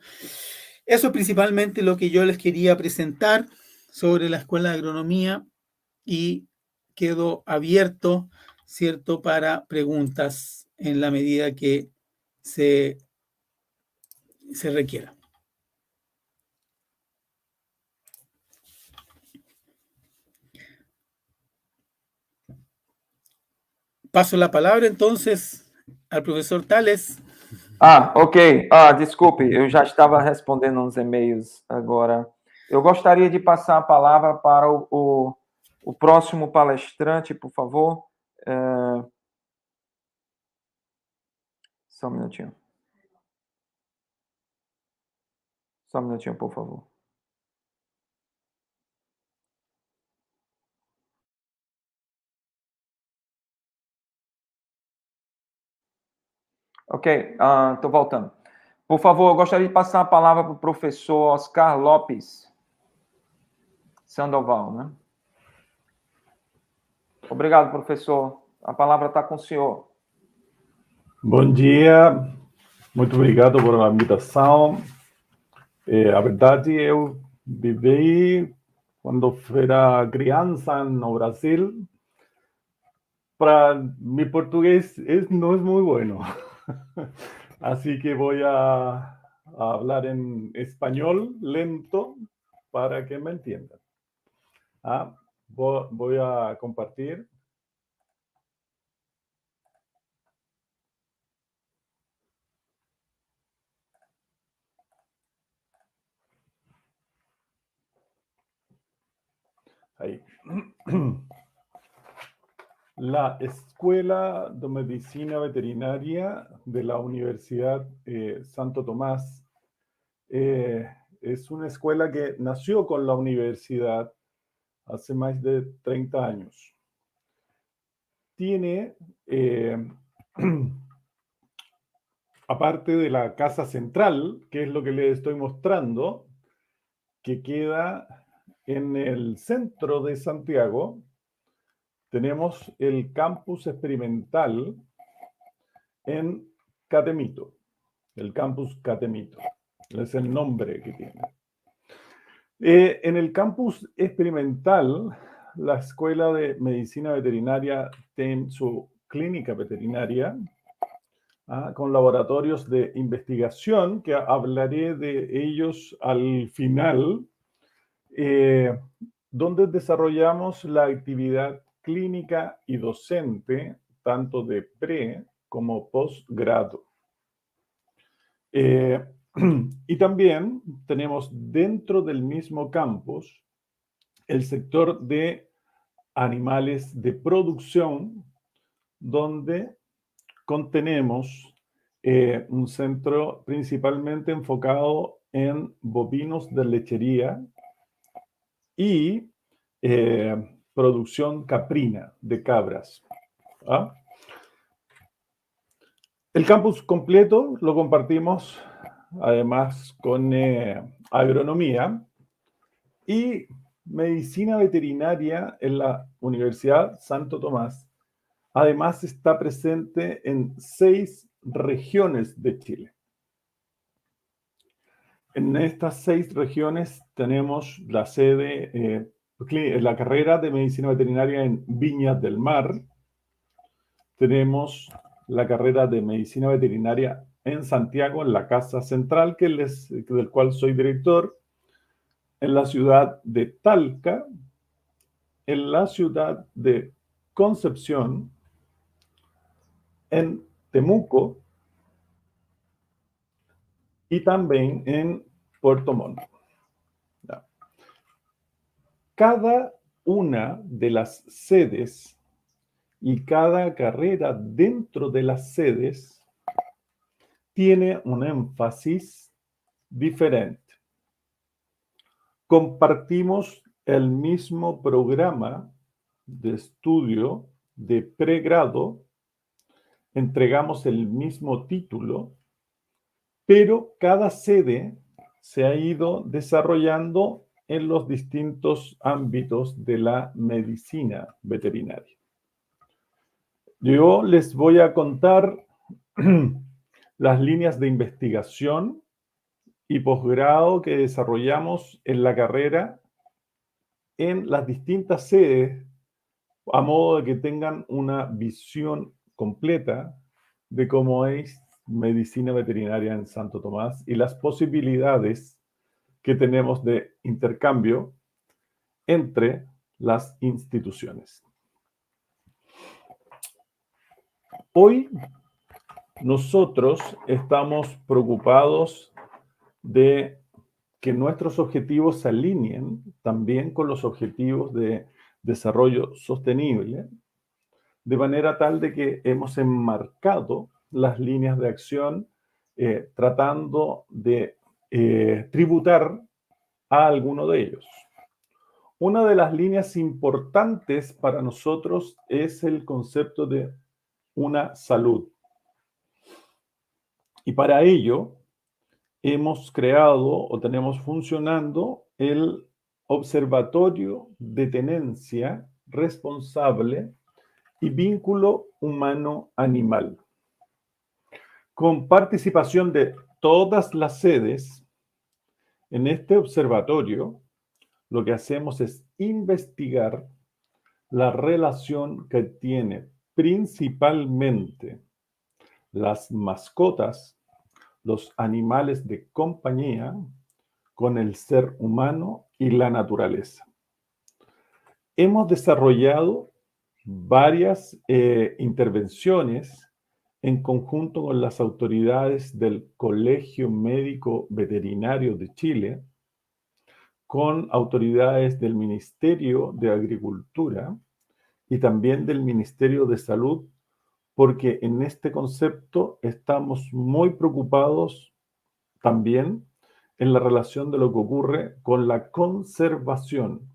Eso es principalmente lo que yo les quería presentar sobre la Escuela de Agronomía y quedo abierto, ¿cierto?, para preguntas en la medida que se requiera. Paso la palabra entonces al professor Tales. Ok. Desculpe, eu já estava respondendo uns e-mails agora. Eu gostaria de passar a palavra para o próximo palestrante, por favor. Só um minutinho. Só um minutinho, por favor. Ok, estou voltando. Por favor, eu gostaria de passar a palavra para o professor Oscar Lopes Sandoval, né? Obrigado, professor. A palavra está com o senhor. Bom dia, muito obrigado por a invitação. A verdade, eu vivi quando era criança no Brasil. Para mi portugués no es muy bueno, así que voy a hablar en español lento para que me entiendan. Voy a compartir. Ahí. La Escuela de Medicina Veterinaria de la Universidad Santo Tomás es una escuela que nació con la universidad hace más de 30 años. Tiene, aparte de la casa central, que es lo que les estoy mostrando, que queda en el centro de Santiago, tenemos el campus experimental en Catemito, el campus Catemito. Es el nombre que tiene. En el campus experimental, la Escuela de Medicina Veterinaria tiene su clínica veterinaria, con laboratorios de investigación, que hablaré de ellos al final, donde desarrollamos la actividad clínica y docente, tanto de pre como posgrado. Y también tenemos dentro del mismo campus el sector de animales de producción, donde contenemos un centro principalmente enfocado en bovinos de lechería y producción caprina de cabras. ¿Ah? El campus completo lo compartimos además con agronomía y medicina veterinaria en la Universidad Santo Tomás. Además está presente en 6 regiones de Chile. En estas 6 regiones tenemos la sede, la carrera de medicina veterinaria en Viña del Mar. Tenemos la carrera de medicina veterinaria en Santiago, en la Casa Central, del cual soy director, en la ciudad de Talca, en la ciudad de Concepción, en Temuco y también en Puerto Montt. Cada una de las sedes y cada carrera dentro de las sedes tiene un énfasis diferente. Compartimos el mismo programa de estudio de pregrado, entregamos el mismo título, pero cada sede se ha ido desarrollando en los distintos ámbitos de la medicina veterinaria. Yo les voy a contar las líneas de investigación y posgrado que desarrollamos en la carrera en las distintas sedes, a modo de que tengan una visión completa de cómo es medicina veterinaria en Santo Tomás y las posibilidades que tenemos de intercambio entre las instituciones. Hoy nosotros estamos preocupados de que nuestros objetivos se alineen también con los objetivos de desarrollo sostenible, de manera tal de que hemos enmarcado las líneas de acción tratando de tributar a alguno de ellos. Una de las líneas importantes para nosotros es el concepto de una salud. Y para ello hemos creado o tenemos funcionando el Observatorio de Tenencia Responsable y Vínculo Humano-Animal, con participación de todas las sedes. En este observatorio, lo que hacemos es investigar la relación que tiene principalmente las mascotas, los animales de compañía, con el ser humano y la naturaleza. Hemos desarrollado varias intervenciones en conjunto con las autoridades del Colegio Médico Veterinario de Chile, con autoridades del Ministerio de Agricultura y también del Ministerio de Salud, porque en este concepto estamos muy preocupados también en la relación de lo que ocurre con la conservación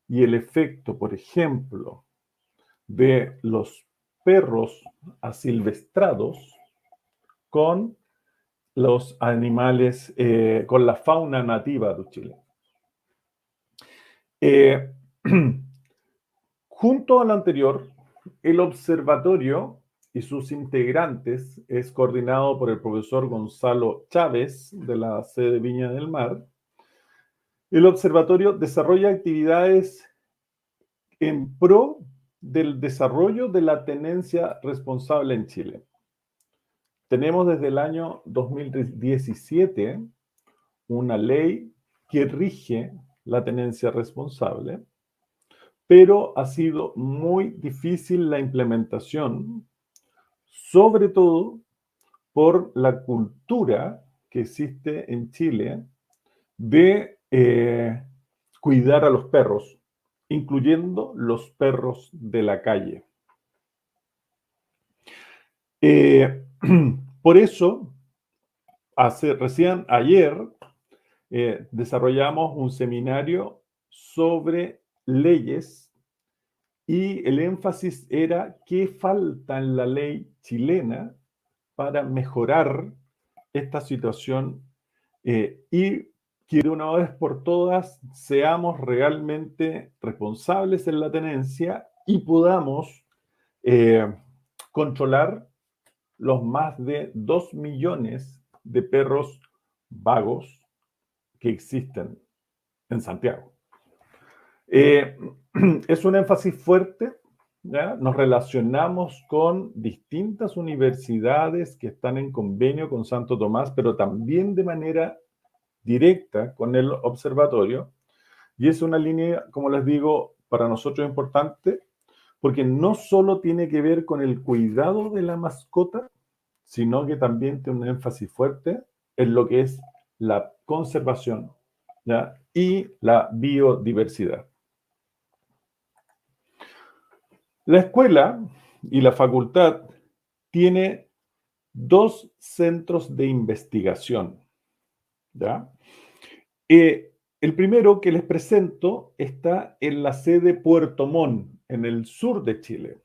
y el efecto, por ejemplo, de los perros asilvestrados con los animales, con la fauna nativa de Chile. Junto al anterior, el observatorio y sus integrantes es coordinado por el profesor Gonzalo Chávez de la sede Viña del Mar. El observatorio desarrolla actividades en pro del desarrollo de la tenencia responsable en Chile. Tenemos desde el año 2017 una ley que rige la tenencia responsable, pero ha sido muy difícil la implementación, sobre todo por la cultura que existe en Chile de cuidar a los perros, incluyendo los perros de la calle. Por eso, recién ayer desarrollamos un seminario sobre leyes y el énfasis era qué falta en la ley chilena para mejorar esta situación y que de una vez por todas seamos realmente responsables en la tenencia y podamos controlar los más de 2 millones de perros vagos que existen en Santiago. Es un énfasis fuerte, ¿ya? Nos relacionamos con distintas universidades que están en convenio con Santo Tomás, pero también de manera directa con el observatorio. Y es una línea, como les digo, para nosotros importante, porque no solo tiene que ver con el cuidado de la mascota, sino que también tiene un énfasis fuerte en lo que es la conservación, ¿ya? Y la biodiversidad. La escuela y la facultad tiene 2 centros de investigación, ¿ya? El primero que les presento está en la sede Puerto Montt, en el sur de Chile,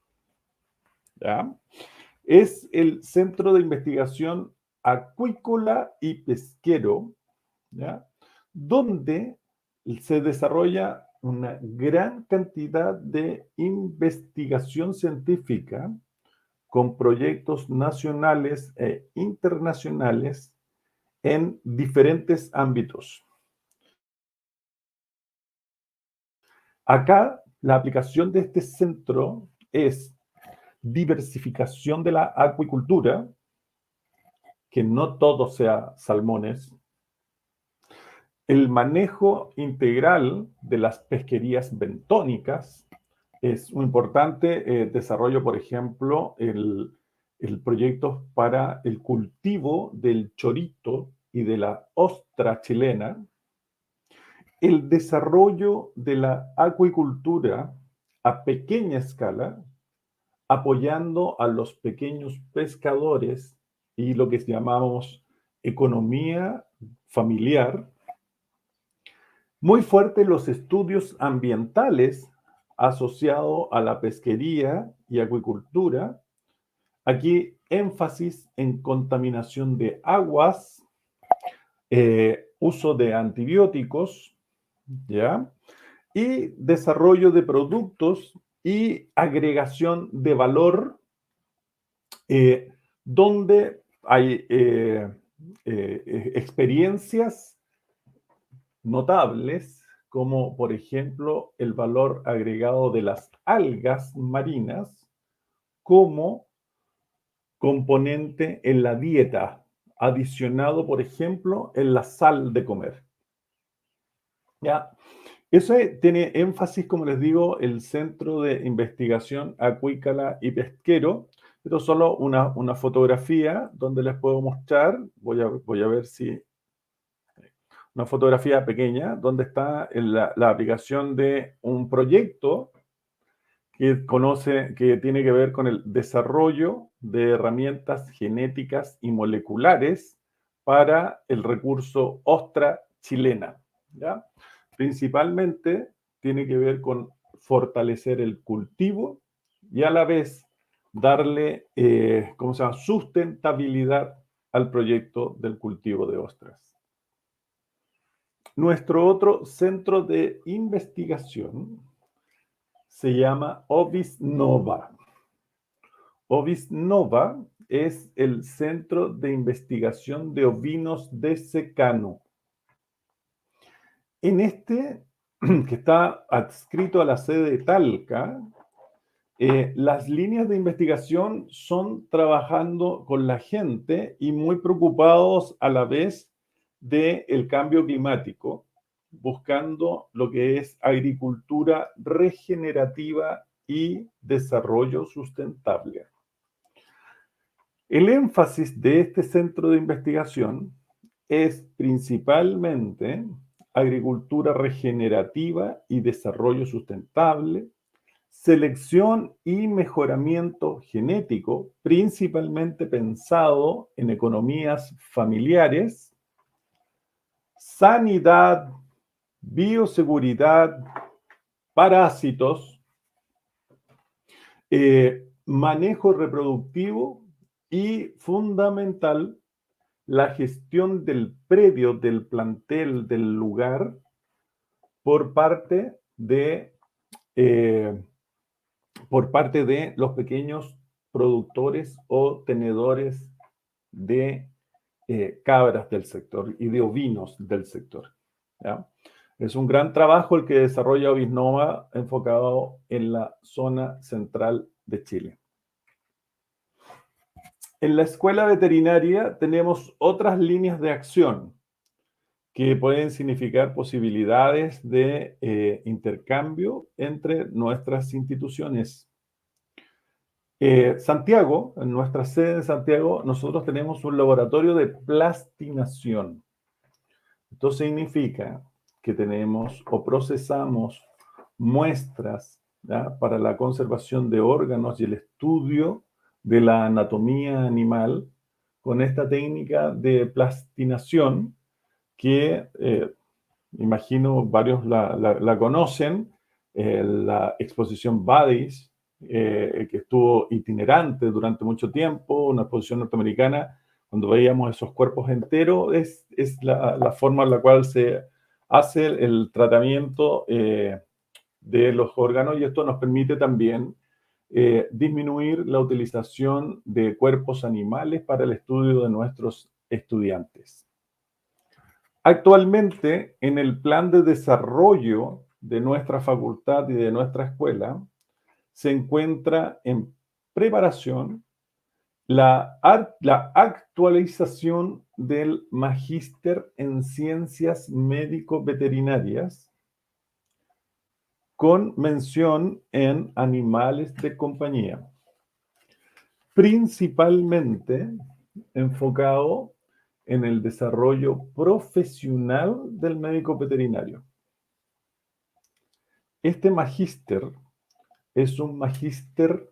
¿ya? Es el Centro de Investigación Acuícola y Pesquero, ¿ya? Donde se desarrolla una gran cantidad de investigación científica con proyectos nacionales e internacionales en diferentes ámbitos. Acá, la aplicación de este centro es diversificación de la acuicultura, que no todo sea salmones, el manejo integral de las pesquerías bentónicas, es un importante desarrollo, por ejemplo, el proyecto para el cultivo del chorito y de la ostra chilena, el desarrollo de la acuicultura a pequeña escala, apoyando a los pequeños pescadores y lo que llamamos economía familiar. Muy fuerte los estudios ambientales asociados a la pesquería y acuicultura. Aquí énfasis en contaminación de aguas, uso de antibióticos, ¿ya? Y desarrollo de productos y agregación de valor, donde hay experiencias notables, como por ejemplo el valor agregado de las algas marinas como componente en la dieta, adicionado por ejemplo en la sal de comer. ¿Ya? Eso tiene énfasis, como les digo, el Centro de Investigación Acuícola y Pesquero, pero solo una fotografía donde les puedo mostrar, voy a ver si, una fotografía pequeña, donde está la aplicación de un proyecto que tiene que ver con el desarrollo de herramientas genéticas y moleculares para el recurso ostra chilena, ¿ya? Principalmente tiene que ver con fortalecer el cultivo y a la vez darle, sustentabilidad al proyecto del cultivo de ostras. Nuestro otro centro de investigación se llama Ovis Nova. Ovisnova es el Centro de Investigación de Ovinos de Secano. En este, que está adscrito a la sede de Talca, las líneas de investigación son trabajando con la gente y muy preocupados a la vez del cambio climático, buscando lo que es agricultura regenerativa y desarrollo sustentable. El énfasis de este centro de investigación es principalmente agricultura regenerativa y desarrollo sustentable, selección y mejoramiento genético, principalmente pensado en economías familiares, sanidad, bioseguridad, parásitos, manejo reproductivo y, fundamental, la gestión del predio, del plantel, del lugar, por parte de los pequeños productores o tenedores de cabras del sector y de ovinos del sector, ¿ya? Es un gran trabajo el que desarrolla Ovisnova enfocado en la zona central de Chile. En la escuela veterinaria tenemos otras líneas de acción que pueden significar posibilidades de intercambio entre nuestras instituciones. Santiago, en nuestra sede de Santiago, nosotros tenemos un laboratorio de plastinación. Esto significa que tenemos o procesamos muestras, ¿ya?, para la conservación de órganos y el estudio de la anatomía animal con esta técnica de plastinación que imagino varios la conocen, la exposición Badis, que estuvo itinerante durante mucho tiempo, una exposición norteamericana, cuando veíamos esos cuerpos enteros, es la forma en la cual se hace el tratamiento de los órganos, y esto nos permite también disminuir la utilización de cuerpos animales para el estudio de nuestros estudiantes. Actualmente, en el plan de desarrollo de nuestra facultad y de nuestra escuela, se encuentra en preparación la actualización del magíster en ciencias médico-veterinarias con mención en animales de compañía, principalmente enfocado en el desarrollo profesional del médico veterinario. Este magíster es un magíster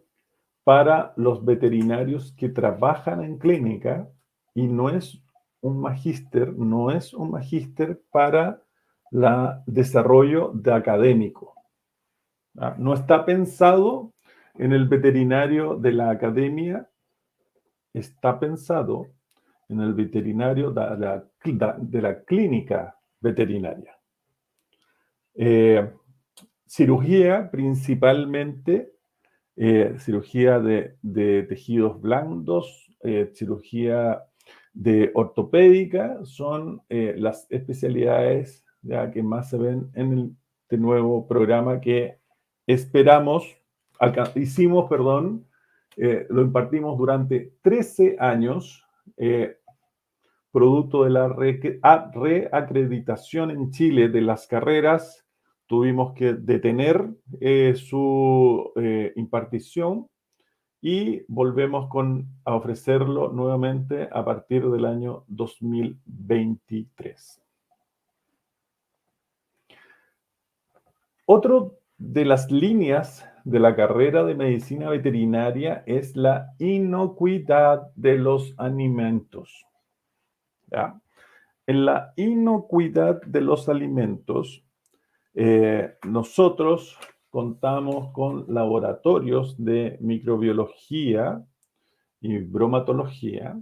para los veterinarios que trabajan en clínica y no es un magíster para el desarrollo de académico. No está pensado en el veterinario de la academia, está pensado en el veterinario de la clínica veterinaria. Cirugía principalmente, cirugía de tejidos blandos, cirugía de ortopédica, son las especialidades ya que más se ven en este nuevo programa que lo impartimos durante 13 años, producto de la reacreditación en Chile de las carreras. Tuvimos que detener su impartición y volvemos a ofrecerlo nuevamente a partir del año 2023. Otro de las líneas de la carrera de medicina veterinaria es la inocuidad de los alimentos. ¿Ya? En la inocuidad de los alimentos, nosotros contamos con laboratorios de microbiología y bromatología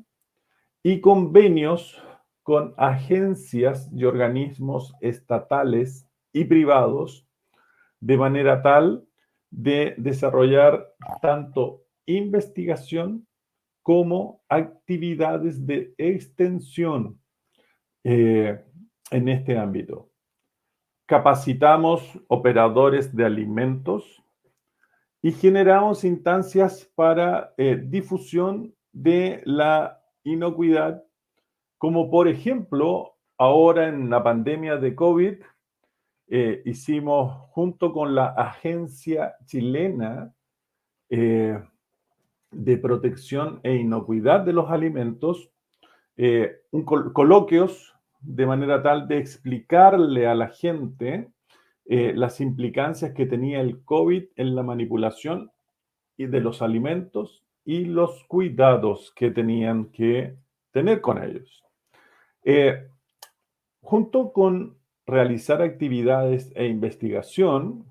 y convenios con agencias y organismos estatales y privados, de manera tal de desarrollar tanto investigación como actividades de extensión en este ámbito. Capacitamos operadores de alimentos y generamos instancias para difusión de la inocuidad, como por ejemplo, ahora en la pandemia de COVID, hicimos junto con la Agencia Chilena de Protección e Inocuidad de los Alimentos, coloquios de manera tal de explicarle a la gente las implicancias que tenía el COVID en la manipulación y de los alimentos y los cuidados que tenían que tener con ellos. Junto con realizar actividades e investigación,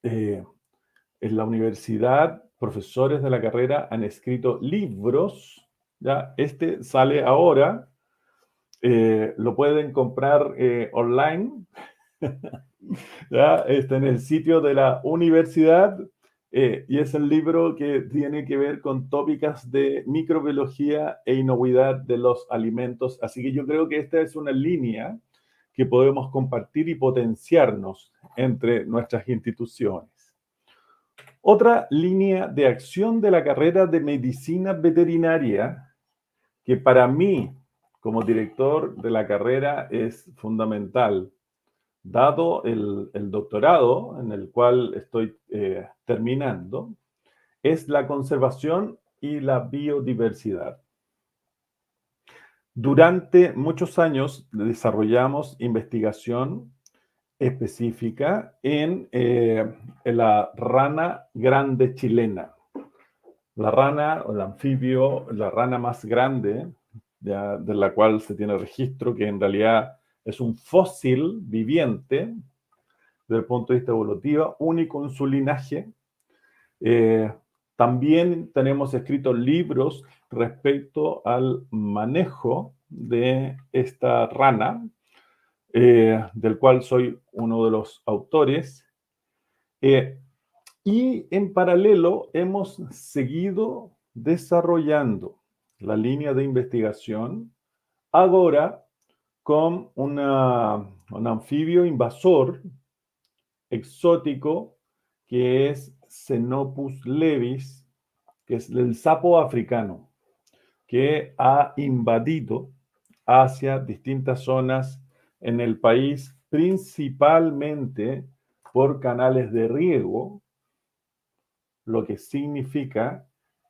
en la universidad, profesores de la carrera han escrito libros, ¿ya? Este sale ahora, lo pueden comprar online, ¿ya? Está en el sitio de la universidad, y es el libro que tiene que ver con tópicas de microbiología e inocuidad de los alimentos. Así que yo creo que esta es una línea que podemos compartir y potenciarnos entre nuestras instituciones. Otra línea de acción de la carrera de medicina veterinaria, que para mí, como director de la carrera, es fundamental, dado el doctorado en el cual estoy terminando, es la conservación y la biodiversidad. Durante muchos años desarrollamos investigación específica en la rana grande chilena. La rana, o el anfibio, la rana más grande, ya, de la cual se tiene registro, que en realidad es un fósil viviente, desde el punto de vista evolutivo, único en su linaje. También tenemos escritos libros respecto al manejo de esta rana, del cual soy uno de los autores. Y en paralelo hemos seguido desarrollando la línea de investigación, ahora con un anfibio invasor exótico que es Xenopus levis, que es el sapo africano, que ha invadido hacia distintas zonas en el país, principalmente por canales de riego, lo que significa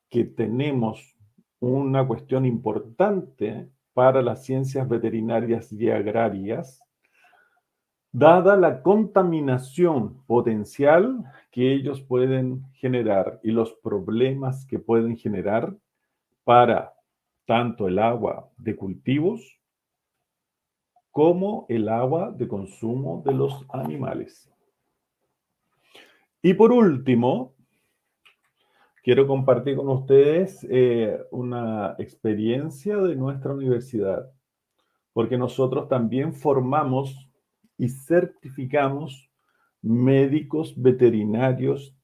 que tenemos una cuestión importante para las ciencias veterinarias y agrarias, dada la contaminación potencial que ellos pueden generar y los problemas que pueden generar para tanto el agua de cultivos como el agua de consumo de los animales. Y por último, quiero compartir con ustedes una experiencia de nuestra universidad, porque nosotros también formamos y certificamos médicos veterinarios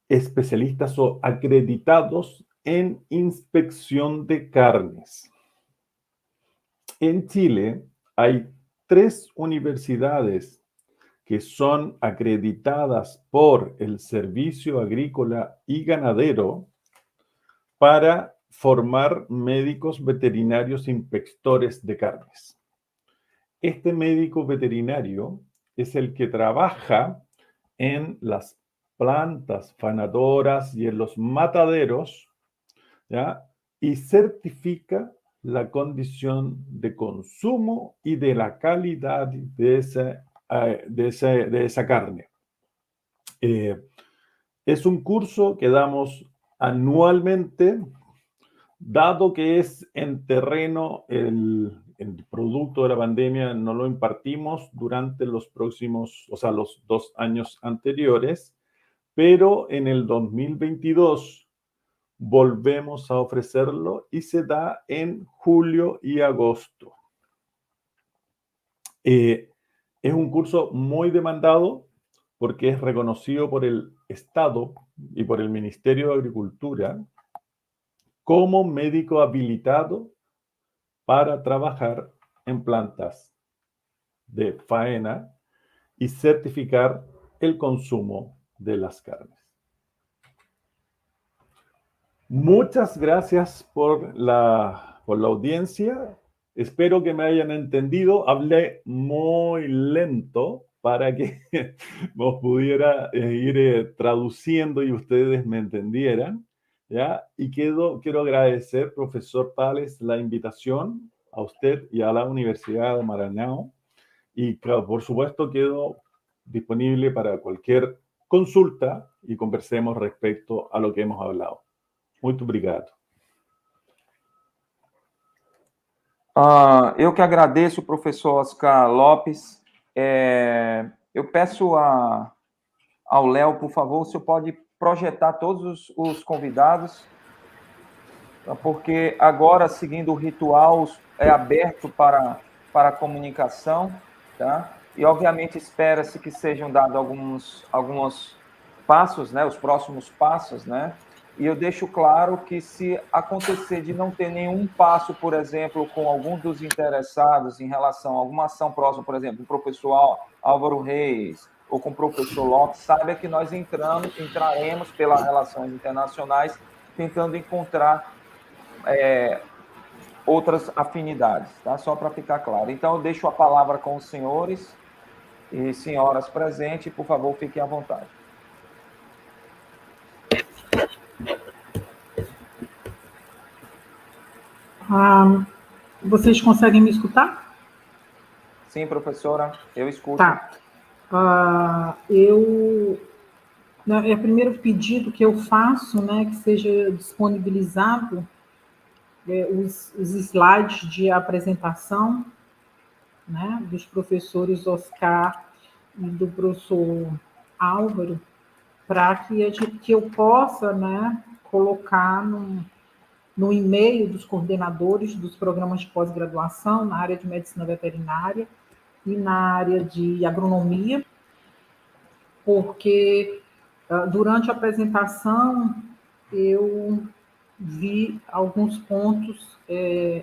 especialistas o acreditados en inspección de carnes. En Chile hay 3 universidades que son acreditadas por el Servicio Agrícola y Ganadero para formar médicos veterinarios inspectores de carnes. Este médico veterinario es el que trabaja en las plantas fanadoras y en los mataderos, ¿ya? Y certifica la condición de consumo y de la calidad de esa carne. Es un curso que damos anualmente, dado que es en terreno, el producto de la pandemia no lo impartimos durante los próximos, o sea, los 2 años anteriores, pero en el 2022 volvemos a ofrecerlo y se da en julio y agosto. Es un curso muy demandado porque es reconocido por el Estado y por el Ministerio de Agricultura como médico habilitado para trabajar en plantas de faena y certificar el consumo de las carnes. Muchas gracias por la audiencia. Espero que me hayan entendido. Hablé muy lento para que os pudiera ir traduciendo y ustedes me entendieran, ¿ya? Y quiero agradecer, profesor Tales, la invitación a usted y a la Universidad de Maranhão. Y claro, por supuesto, quedo disponible para cualquier consulta y conversemos respecto a lo que hemos hablado. Muito obrigado. Eu que agradeço, professor Oscar Lopes. Eu peço ao Léo, por favor, o senhor pode projetar todos os convidados, porque agora, seguindo o ritual, é aberto para a comunicação, tá? E, obviamente, espera-se que sejam dados alguns passos, né, os próximos passos, né? E eu deixo claro que, se acontecer de não ter nenhum passo, por exemplo, com algum dos interessados em relação a alguma ação próxima, por exemplo, o professor Álvaro Reis ou com o professor Lopes, saiba que nós entraremos pelas relações internacionais tentando encontrar outras afinidades, tá? Só para ficar claro. Então, eu deixo a palavra com os senhores e senhoras presentes, por favor, fiquem à vontade. Vocês conseguem me escutar? Sim, professora, eu escuto. Tá. É o primeiro pedido que eu faço, né, que seja disponibilizado os slides de apresentação, né, dos professores Oscar e do professor Álvaro, para que eu possa, né, colocar no e-mail dos coordenadores dos programas de pós-graduação na área de medicina veterinária e na área de agronomia, porque durante a apresentação eu vi alguns pontos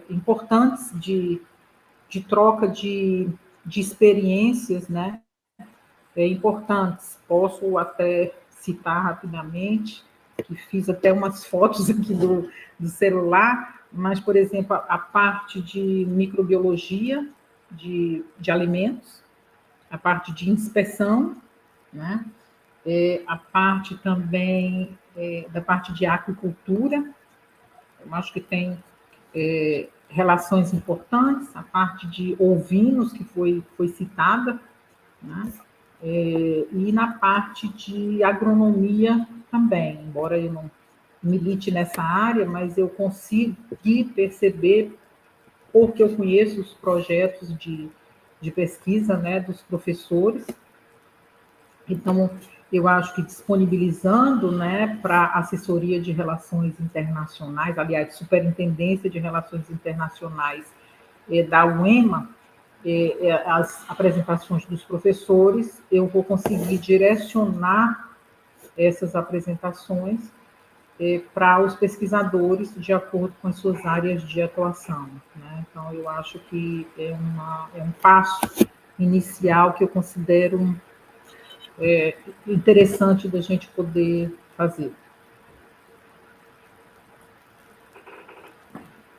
importantes de troca de experiências, né, importantes. Posso até citar rapidamente, que fiz até umas fotos aqui do celular, mas, por exemplo, a parte de microbiologia de alimentos, a parte de inspeção, né? A parte também da parte de aquicultura, eu acho que tem relações importantes, a parte de ovinos, que foi citada, né? E na parte de agronomia também, embora eu não milite nessa área, mas eu consegui perceber, porque eu conheço os projetos de pesquisa, né, dos professores. Então, eu acho que disponibilizando, né, para assessoria de relações internacionais, aliás, Superintendência de Relações Internacionais da UEMA, as apresentações dos professores, eu vou conseguir direcionar essas apresentações para os pesquisadores de acordo com as suas áreas de atuação, né? Então, eu acho que é um passo inicial que eu considero interessante da gente poder fazer.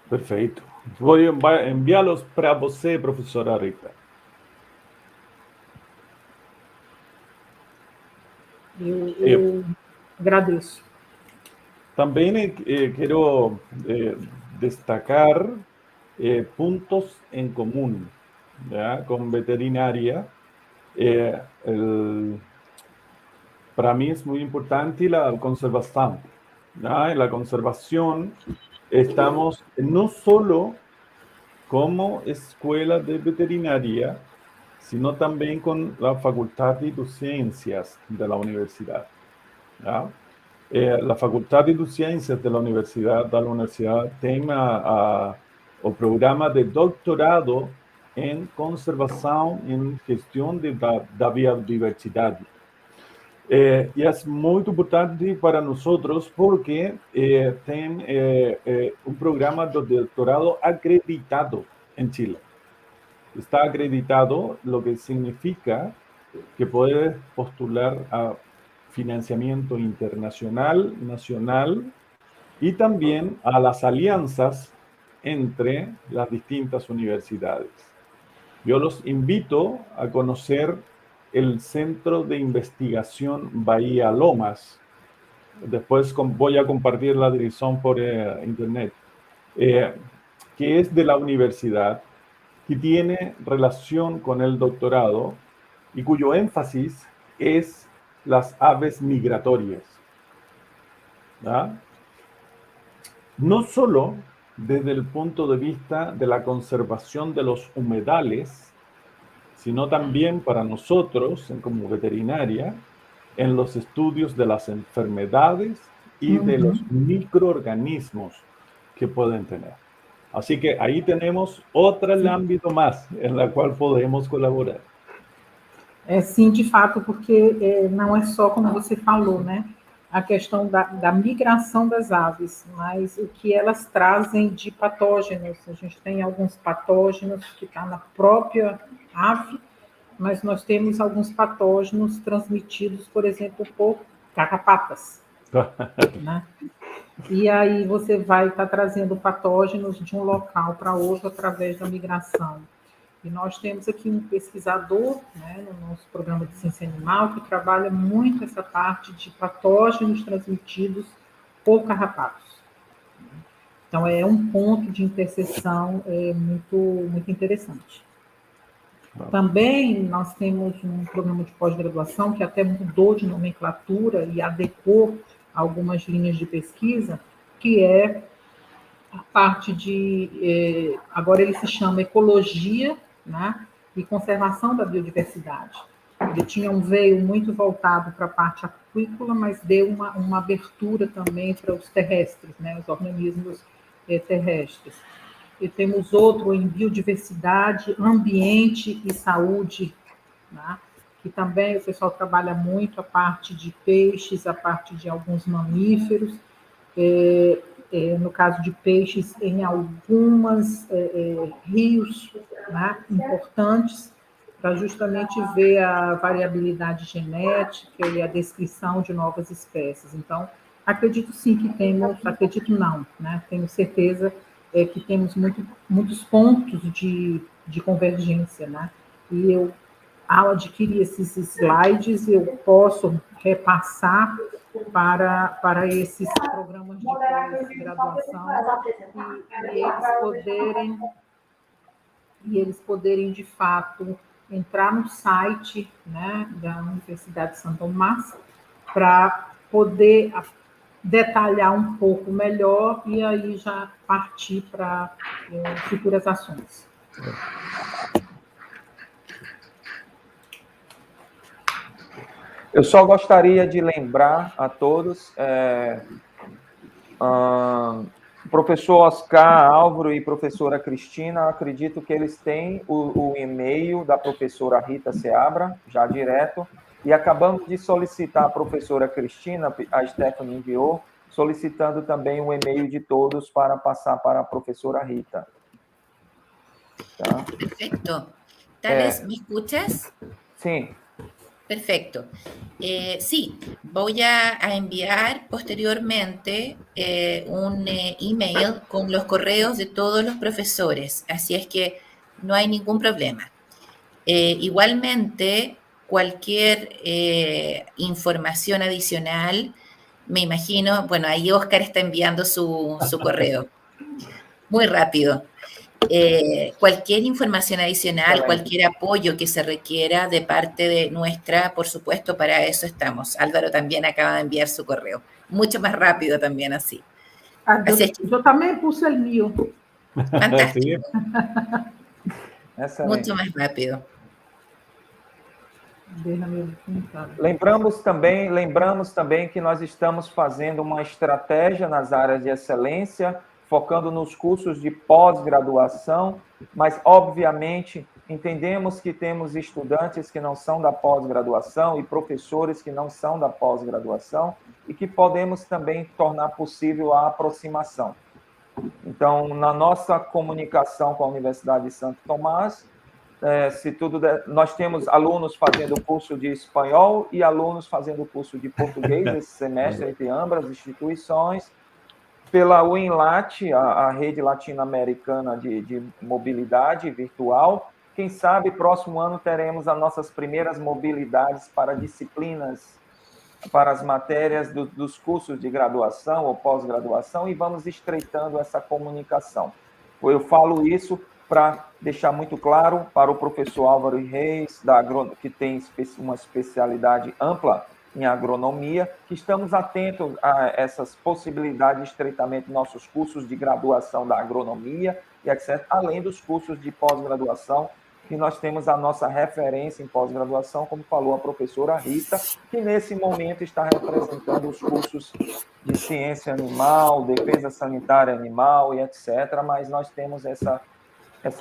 Perfeito. Vou enviá-los para você, professora Rita. Eu agradeço. Também quero destacar puntos em comum, ¿ya? Com veterinária. Para mí es muy importante la conservación, ¿ya? En la conservación estamos no solo como escuela de veterinaria, sino también con la Facultad de Ciencias de la universidad, ¿ya? La Facultad de Ciencias de la universidad tiene o programa de doctorado en conservación y en gestión de la biodiversidad. E é muito importante para nós porque tem um programa de doutorado acreditado em Chile. Está acreditado, lo que significa que puede postular a financiamiento internacional, nacional y también a las alianzas entre las distintas universidades. Yo los invito a conocer el Centro de Investigación Bahía Lomas. Después voy a compartir la dirección por internet, que es de la universidad, que tiene relación con el doctorado y cuyo énfasis es las aves migratorias. ¿Ah? No solo desde el punto de vista de la conservación de los humedales, sino también para nosotros, como veterinaria, en los estudios de las enfermedades y de los microorganismos que pueden tener. Así que aí temos outro âmbito mais em la qual podemos colaborar. Sim, de fato, porque não é só, como você falou, né, a questão da migração das aves, mas o que elas trazem de patógenos. A gente tem alguns patógenos que estão na própria ave, mas nós temos alguns patógenos transmitidos, por exemplo, por carrapatas, né? E aí você vai estar trazendo patógenos de um local para outro através da migração. E nós temos aqui um pesquisador, né, no nosso programa de ciência animal, que trabalha muito essa parte de patógenos transmitidos por carrapatos. Então, é um ponto de interseção muito interessante. Também nós temos um programa de pós-graduação que até mudou de nomenclatura e adequou algumas linhas de pesquisa, que é a parte de... agora ele se chama Ecologia, né, e Conservação da Biodiversidade. Ele veio muito voltado para a parte aquícola, mas deu uma abertura também para os terrestres, né, os organismos terrestres. E temos outro em Biodiversidade, Ambiente e Saúde, né, que também o pessoal trabalha muito a parte de peixes, a parte de alguns mamíferos, no caso de peixes, em algumas rios, né, importantes, para justamente ver a variabilidade genética e a descrição de novas espécies. Então, acredito sim que temos, acredito não, né, tenho certeza que temos muitos pontos de convergência, né, e ao adquirir esses slides, eu posso repassar para esses programas de pós-graduação e eles poderem, de fato, entrar no site, né, da Universidade de Santo Tomás para poder detalhar um pouco melhor e aí já partir para futuras ações. Eu só gostaria de lembrar a todos, professor Oscar Álvaro e professora Cristina, acredito que eles têm o e-mail da professora Rita Seabra, já direto, e acabamos de solicitar a professora Cristina, a Stephanie enviou, solicitando também o e-mail de todos para passar para a professora Rita. Tá? Perfecto. ¿Tales, me escuchas? Sí. Perfecto. Sí, voy a enviar posteriormente un email con los correos de todos los profesores, así es que no hay ningún problema. Igualmente, cualquier información adicional, me imagino, bueno, ahí Oscar está enviando su correo. Muy rápido. Cualquier información adicional, cualquier apoyo que se requiera de parte de nuestra, por supuesto, para eso estamos. Álvaro también acaba de enviar su correo. Mucho más rápido también así. Yo también puse el mío. Fantástico. Mucho más rápido. Lembramos também que nós estamos fazendo uma estratégia nas áreas de excelência, focando nos cursos de pós-graduação, mas, obviamente, entendemos que temos estudantes que não são da pós-graduação e professores que não são da pós-graduação e que podemos também tornar possível a aproximação. Então, na nossa comunicação com a Universidade de Santo Tomás, nós temos alunos fazendo curso de espanhol e alunos fazendo curso de português esse semestre entre ambas as instituições. Pela UNLAT, a rede latino-americana de mobilidade virtual. Quem sabe, próximo ano, teremos as nossas primeiras mobilidades para disciplinas, para as matérias dos cursos de graduação ou pós-graduação, e vamos estreitando essa comunicação. Eu falo isso para deixar muito claro para o professor Álvaro Reis, que tem uma especialidade ampla em agronomia, que estamos atentos a essas possibilidades de estreitamento de nossos cursos de graduação da agronomia e etc., além dos cursos de pós-graduação, que nós temos a nossa referência em pós-graduação, como falou a professora Rita, que nesse momento está representando os cursos de ciência animal, defesa sanitária animal e etc., mas nós temos essa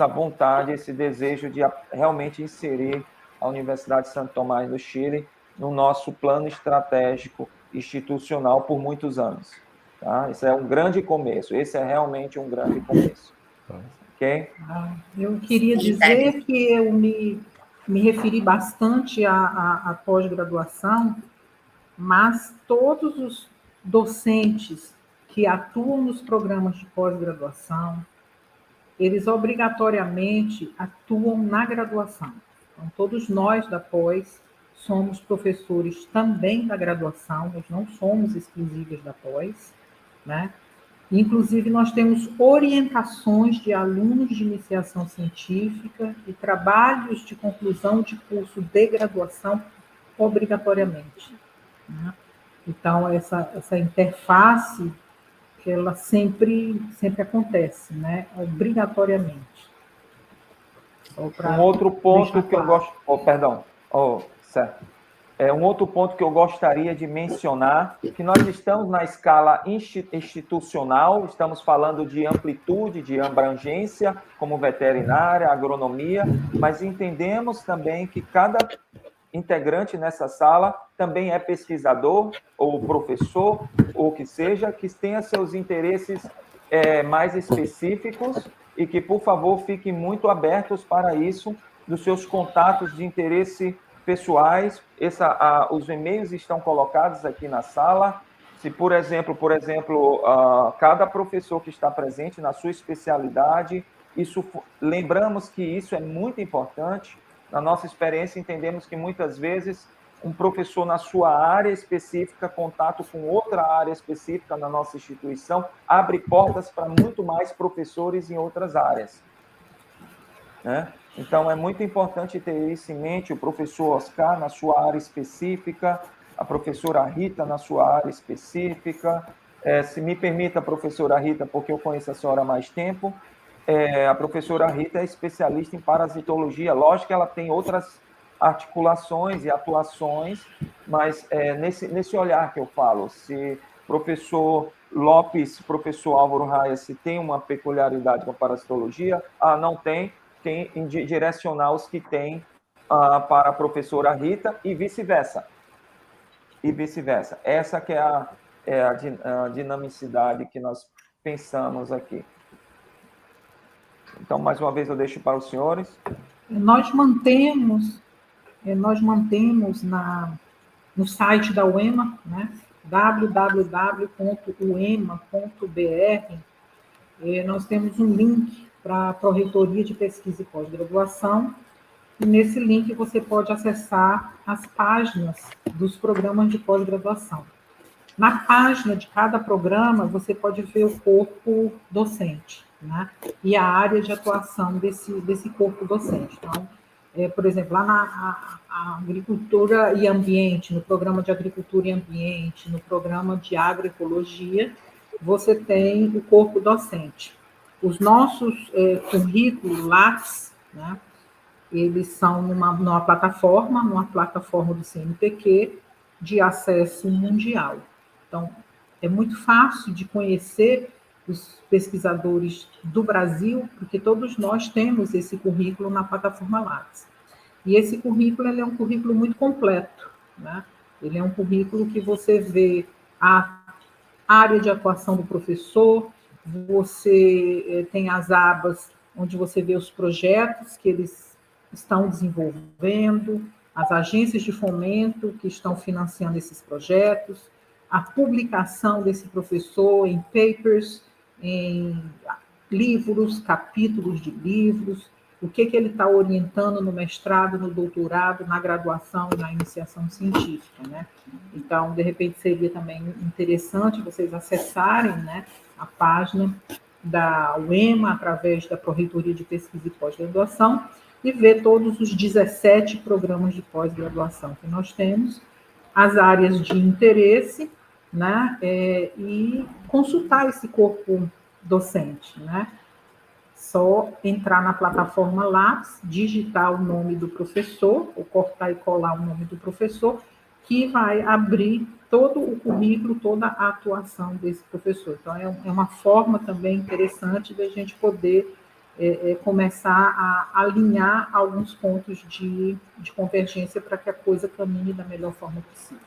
vontade, esse desejo de realmente inserir a Universidade de Santo Tomás do Chile no nosso plano estratégico institucional por muitos anos. Tá? Isso é um grande começo, esse é realmente um grande começo. Ok? Eu queria dizer que eu me referi bastante à pós-graduação, mas todos os docentes que atuam nos programas de pós-graduação, eles obrigatoriamente atuam na graduação. Então, todos nós da pós somos professores também da graduação, nós não somos exclusivos da pós, né? Inclusive, nós temos orientações de alunos de iniciação científica e trabalhos de conclusão de curso de graduação obrigatoriamente, né? Então, essa interface, ela sempre acontece, né? Obrigatoriamente. Um outro ponto que eu gosto... certo. Um outro ponto que eu gostaria de mencionar, que nós estamos na escala institucional, estamos falando de amplitude, de abrangência, como veterinária, agronomia, mas entendemos também que cada integrante nessa sala também é pesquisador, ou professor, ou que seja, que tenha seus interesses mais específicos e que, por favor, fiquem muito abertos para isso, dos seus contatos de interesse pessoais. Os e-mails estão colocados aqui na sala. Se, por exemplo, cada professor que está presente na sua especialidade, lembramos que isso é muito importante. Na nossa experiência, entendemos que muitas vezes um professor na sua área específica, contato com outra área específica na nossa instituição, abre portas para muito mais professores em outras áreas, né? Então, é muito importante ter isso em mente, o professor Oscar na sua área específica, a professora Rita na sua área específica. Se me permita, professora Rita, porque eu conheço a senhora há mais tempo, a professora Rita é especialista em parasitologia. Lógico que ela tem outras articulações e atuações, mas nesse olhar que eu falo, se professor Lopes, professor Álvaro Raia, se tem uma peculiaridade com a parasitologia, não tem, direcionar os que tem para a professora Rita e vice-versa. Essa que é a dinamicidade que nós pensamos aqui. Então, mais uma vez, eu deixo para os senhores. Nós mantemos no site da UEMA, né, www.uema.br, nós temos um link para a Pró-Reitoria de Pesquisa e Pós-Graduação, e nesse link você pode acessar as páginas dos programas de pós-graduação. Na página de cada programa, você pode ver o corpo docente, né, e a área de atuação desse corpo docente. Então, por exemplo, lá na Agricultura e Ambiente, no programa de Agricultura e Ambiente, no programa de Agroecologia, você tem o corpo docente. Os nossos currículos Lattes, né, eles são numa plataforma do CNPq de acesso mundial. Então, é muito fácil de conhecer os pesquisadores do Brasil, porque todos nós temos esse currículo na plataforma Lattes. E esse currículo ele é um currículo muito completo, né? Ele é um currículo que você vê a área de atuação do professor, você tem as abas onde você vê os projetos que eles estão desenvolvendo, as agências de fomento que estão financiando esses projetos, a publicação desse professor em papers, em livros, capítulos de livros, o que ele está orientando no mestrado, no doutorado, na graduação e na iniciação científica, né? Então, de repente, seria também interessante vocês acessarem, né, a página da UEMA, através da Pró-Reitoria de Pesquisa e Pós-Graduação, e ver todos os 17 programas de pós-graduação que nós temos, as áreas de interesse, né, e consultar esse corpo docente, né? Só entrar na plataforma Lattes, digitar o nome do professor, ou cortar e colar o nome do professor, que vai abrir todo o currículo, toda a atuação desse professor. Então, é uma forma também interessante da gente poder começar a alinhar alguns pontos de convergência para que a coisa caminhe da melhor forma possível.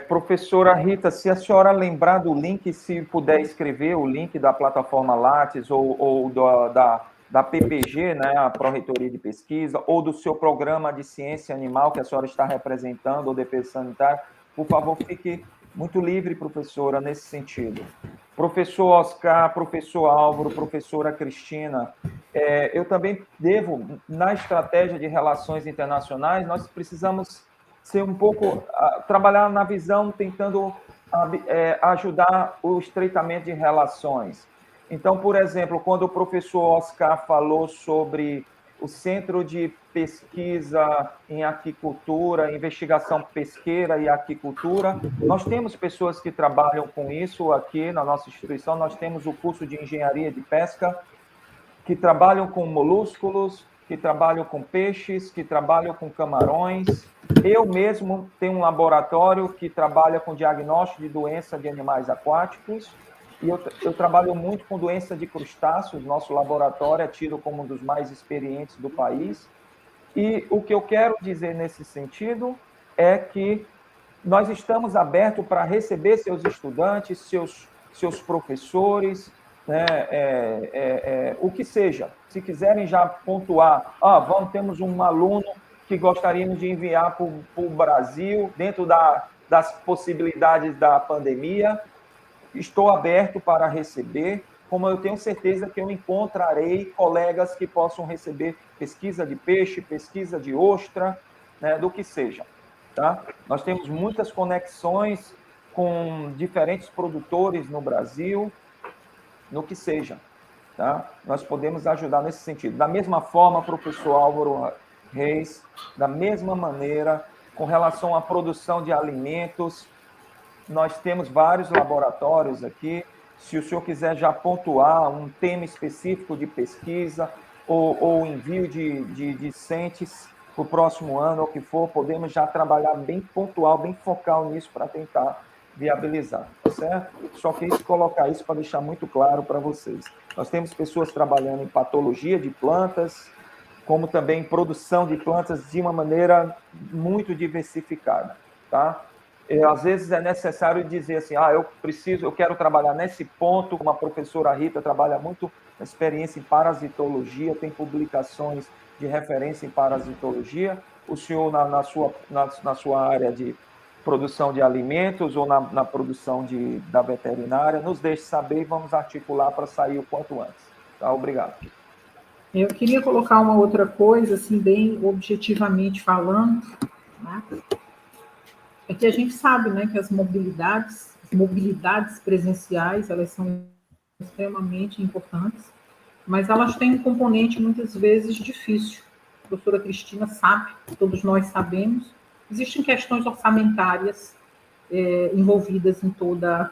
Professora Rita, se a senhora lembrar do link, se puder escrever o link da plataforma Lattes ou da PPG, né, a Pró-Reitoria de Pesquisa, ou do seu programa de ciência animal que a senhora está representando, ou defesa sanitária, por favor, fique muito livre, professora, nesse sentido. Professor Oscar, professor Álvaro, professora Cristina, eu também devo, na estratégia de relações internacionais, nós precisamos ser um pouco, trabalhar na visão, tentando ajudar o estreitamento de relações. Então, por exemplo, quando o professor Oscar falou sobre o Centro de Pesquisa em Aquicultura, Investigação Pesqueira e Aquicultura, nós temos pessoas que trabalham com isso aqui na nossa instituição, nós temos o curso de Engenharia de Pesca, que trabalham com molúsculos, que trabalham com peixes, que trabalham com camarões. Eu mesmo tenho um laboratório que trabalha com diagnóstico de doença de animais aquáticos, e eu trabalho muito com doença de crustáceos. Nosso laboratório é tido como um dos mais experientes do país. E o que eu quero dizer nesse sentido é que nós estamos abertos para receber seus estudantes, seus professores, né, o que seja. Se quiserem já pontuar, temos um aluno que gostaríamos de enviar para o Brasil, dentro das possibilidades da pandemia, estou aberto para receber, como eu tenho certeza que eu encontrarei colegas que possam receber pesquisa de peixe, pesquisa de ostra, né, do que seja. Tá? Nós temos muitas conexões com diferentes produtores no Brasil, no que seja. Tá? Nós podemos ajudar nesse sentido. Da mesma forma, professor Álvaro Reis, da mesma maneira, com relação à produção de alimentos, nós temos vários laboratórios aqui. Se o senhor quiser já pontuar um tema específico de pesquisa ou envio de discentes para o próximo ano, ou o que for, podemos já trabalhar bem pontual, bem focal nisso para tentar viabilizar, tá certo? Só quis colocar isso para deixar muito claro para vocês. Nós temos pessoas trabalhando em patologia de plantas, como também em produção de plantas de uma maneira muito diversificada, tá? Às vezes é necessário dizer assim, eu quero trabalhar nesse ponto, como a professora Rita trabalha muito na experiência em parasitologia, tem publicações de referência em parasitologia, o senhor na sua área de produção de alimentos ou na produção da veterinária, nos deixe saber e vamos articular para sair o quanto antes. Tá? Obrigado. Eu queria colocar uma outra coisa, assim, bem objetivamente falando, né? É que a gente sabe, né, que as mobilidades presenciais, elas são extremamente importantes, mas elas têm um componente, muitas vezes, difícil. A professora Cristina sabe, todos nós sabemos, existem questões orçamentárias envolvidas em toda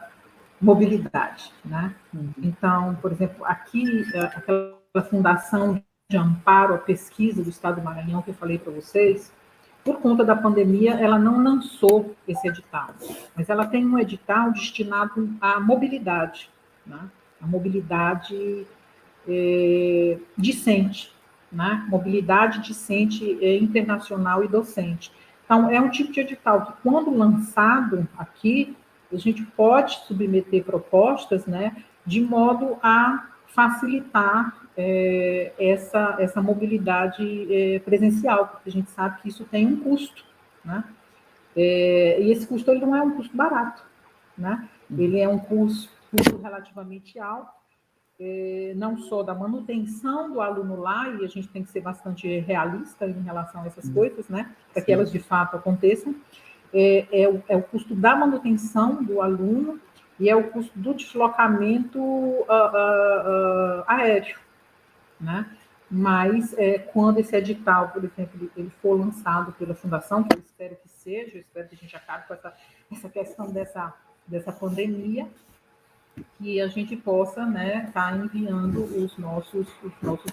mobilidade, né? Então, por exemplo, aqui, aquela Fundação de Amparo à Pesquisa do Estado do Maranhão, que eu falei para vocês, por conta da pandemia, ela não lançou esse edital, mas ela tem um edital destinado à mobilidade, né? A mobilidade discente, né? Mobilidade discente internacional e docente. Então, é um tipo de edital que, quando lançado aqui, a gente pode submeter propostas, né, de modo a facilitar essa mobilidade presencial, porque a gente sabe que isso tem um custo, né? E esse custo ele não é um custo barato, né? Ele é um custo relativamente alto, não só da manutenção do aluno lá, e a gente tem que ser bastante realista em relação a essas coisas, né? Para que elas de fato aconteçam. É o custo da manutenção do aluno e é o custo do deslocamento aéreo, né? Mas quando esse edital, por exemplo, ele for lançado pela Fundação, que eu espero que seja, eu espero que a gente acabe com essa questão dessa pandemia, que a gente possa, né, estar enviando os nossos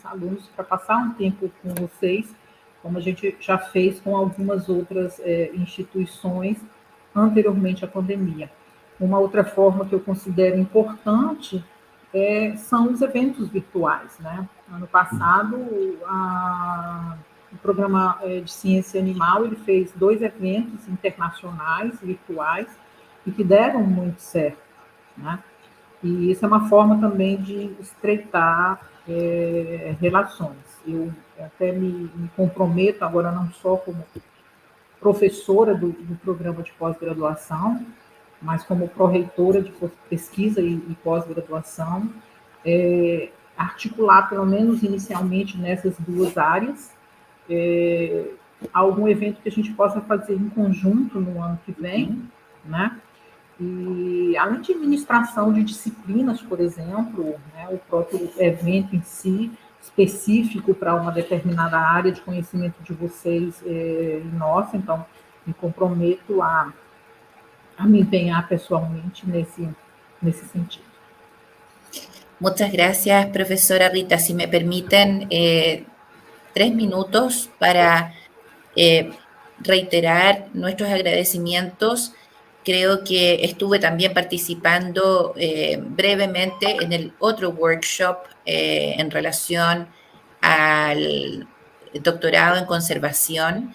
alunos para passar um tempo com vocês, como a gente já fez com algumas outras instituições anteriormente à pandemia. Uma outra forma que eu considero importante são os eventos virtuais, né? Ano passado, o programa de ciência animal ele fez 2 eventos internacionais virtuais e que deram muito certo, né? E isso é uma forma também de estreitar relações. Eu até me comprometo agora não só como professora do programa de pós-graduação, mas como pró-reitora de pesquisa e pós-graduação, articular, pelo menos inicialmente, nessas 2 áreas, algum evento que a gente possa fazer em conjunto no ano que vem, né? E além de administração de disciplinas, por exemplo, né, o próprio evento em si, específico para uma determinada área de conhecimento de vocês e nossa, então me comprometo a me empenhar pessoalmente nesse sentido. Muchas gracias, profesora Rita. Si me permiten 3 minutos para reiterar nuestros agradecimientos. Creo que estuve también participando brevemente en el otro workshop en relación al doctorado en conservación.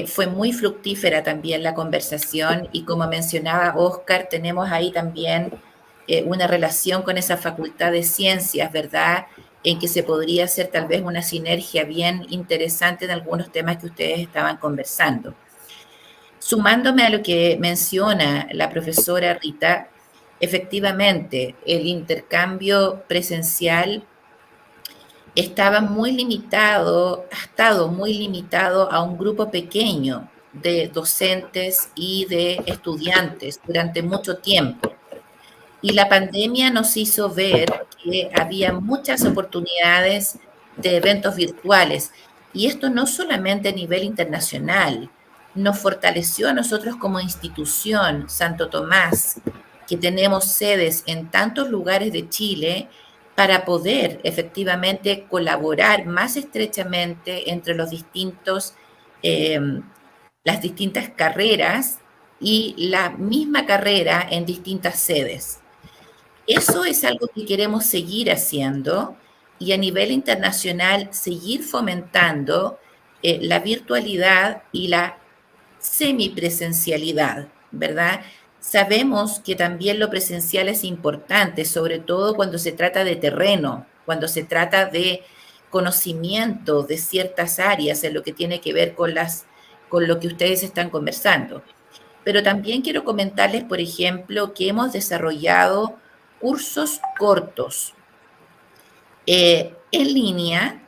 Fue muy fructífera también la conversación y como mencionaba Óscar, tenemos ahí también una relación con esa facultad de ciencias, ¿verdad? En que se podría hacer tal vez una sinergia bien interesante en algunos temas que ustedes estaban conversando. Sumándome a lo que menciona la profesora Rita, efectivamente, el intercambio presencial estaba muy limitado, ha estado muy limitado a un grupo pequeño de docentes y de estudiantes durante mucho tiempo. Y la pandemia nos hizo ver que había muchas oportunidades de eventos virtuales. Y esto no solamente a nivel internacional, nos fortaleció a nosotros como institución, Santo Tomás, que tenemos sedes en tantos lugares de Chile, para poder efectivamente colaborar más estrechamente entre los las distintas carreras y la misma carrera en distintas sedes. Eso es algo que queremos seguir haciendo y a nivel internacional seguir fomentando la virtualidad y la semipresencialidad, ¿verdad? Sabemos que también lo presencial es importante, sobre todo cuando se trata de terreno, cuando se trata de conocimiento de ciertas áreas en lo que tiene que ver con lo que ustedes están conversando. Pero también quiero comentarles, por ejemplo, que hemos desarrollado cursos cortos en línea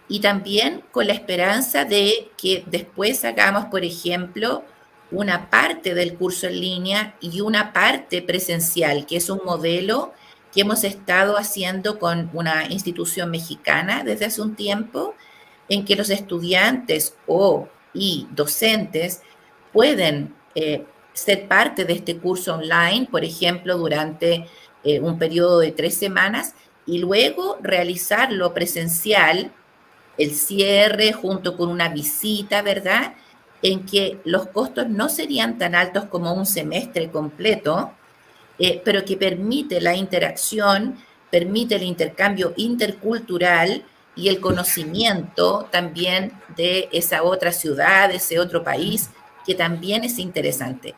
y también con la esperanza de que después hagamos, por ejemplo, una parte del curso en línea y una parte presencial, que es un modelo que hemos estado haciendo con una institución mexicana desde hace un tiempo, en que los estudiantes y docentes pueden ser parte de este curso online, por ejemplo, durante un periodo de 3 semanas, y luego realizarlo presencial, el cierre junto con una visita, ¿verdad? en que los costos no serían tan altos como un semestre completo, pero que permite la interacción, permite el intercambio intercultural y el conocimiento también de esa otra ciudad, de ese otro país, que también es interesante.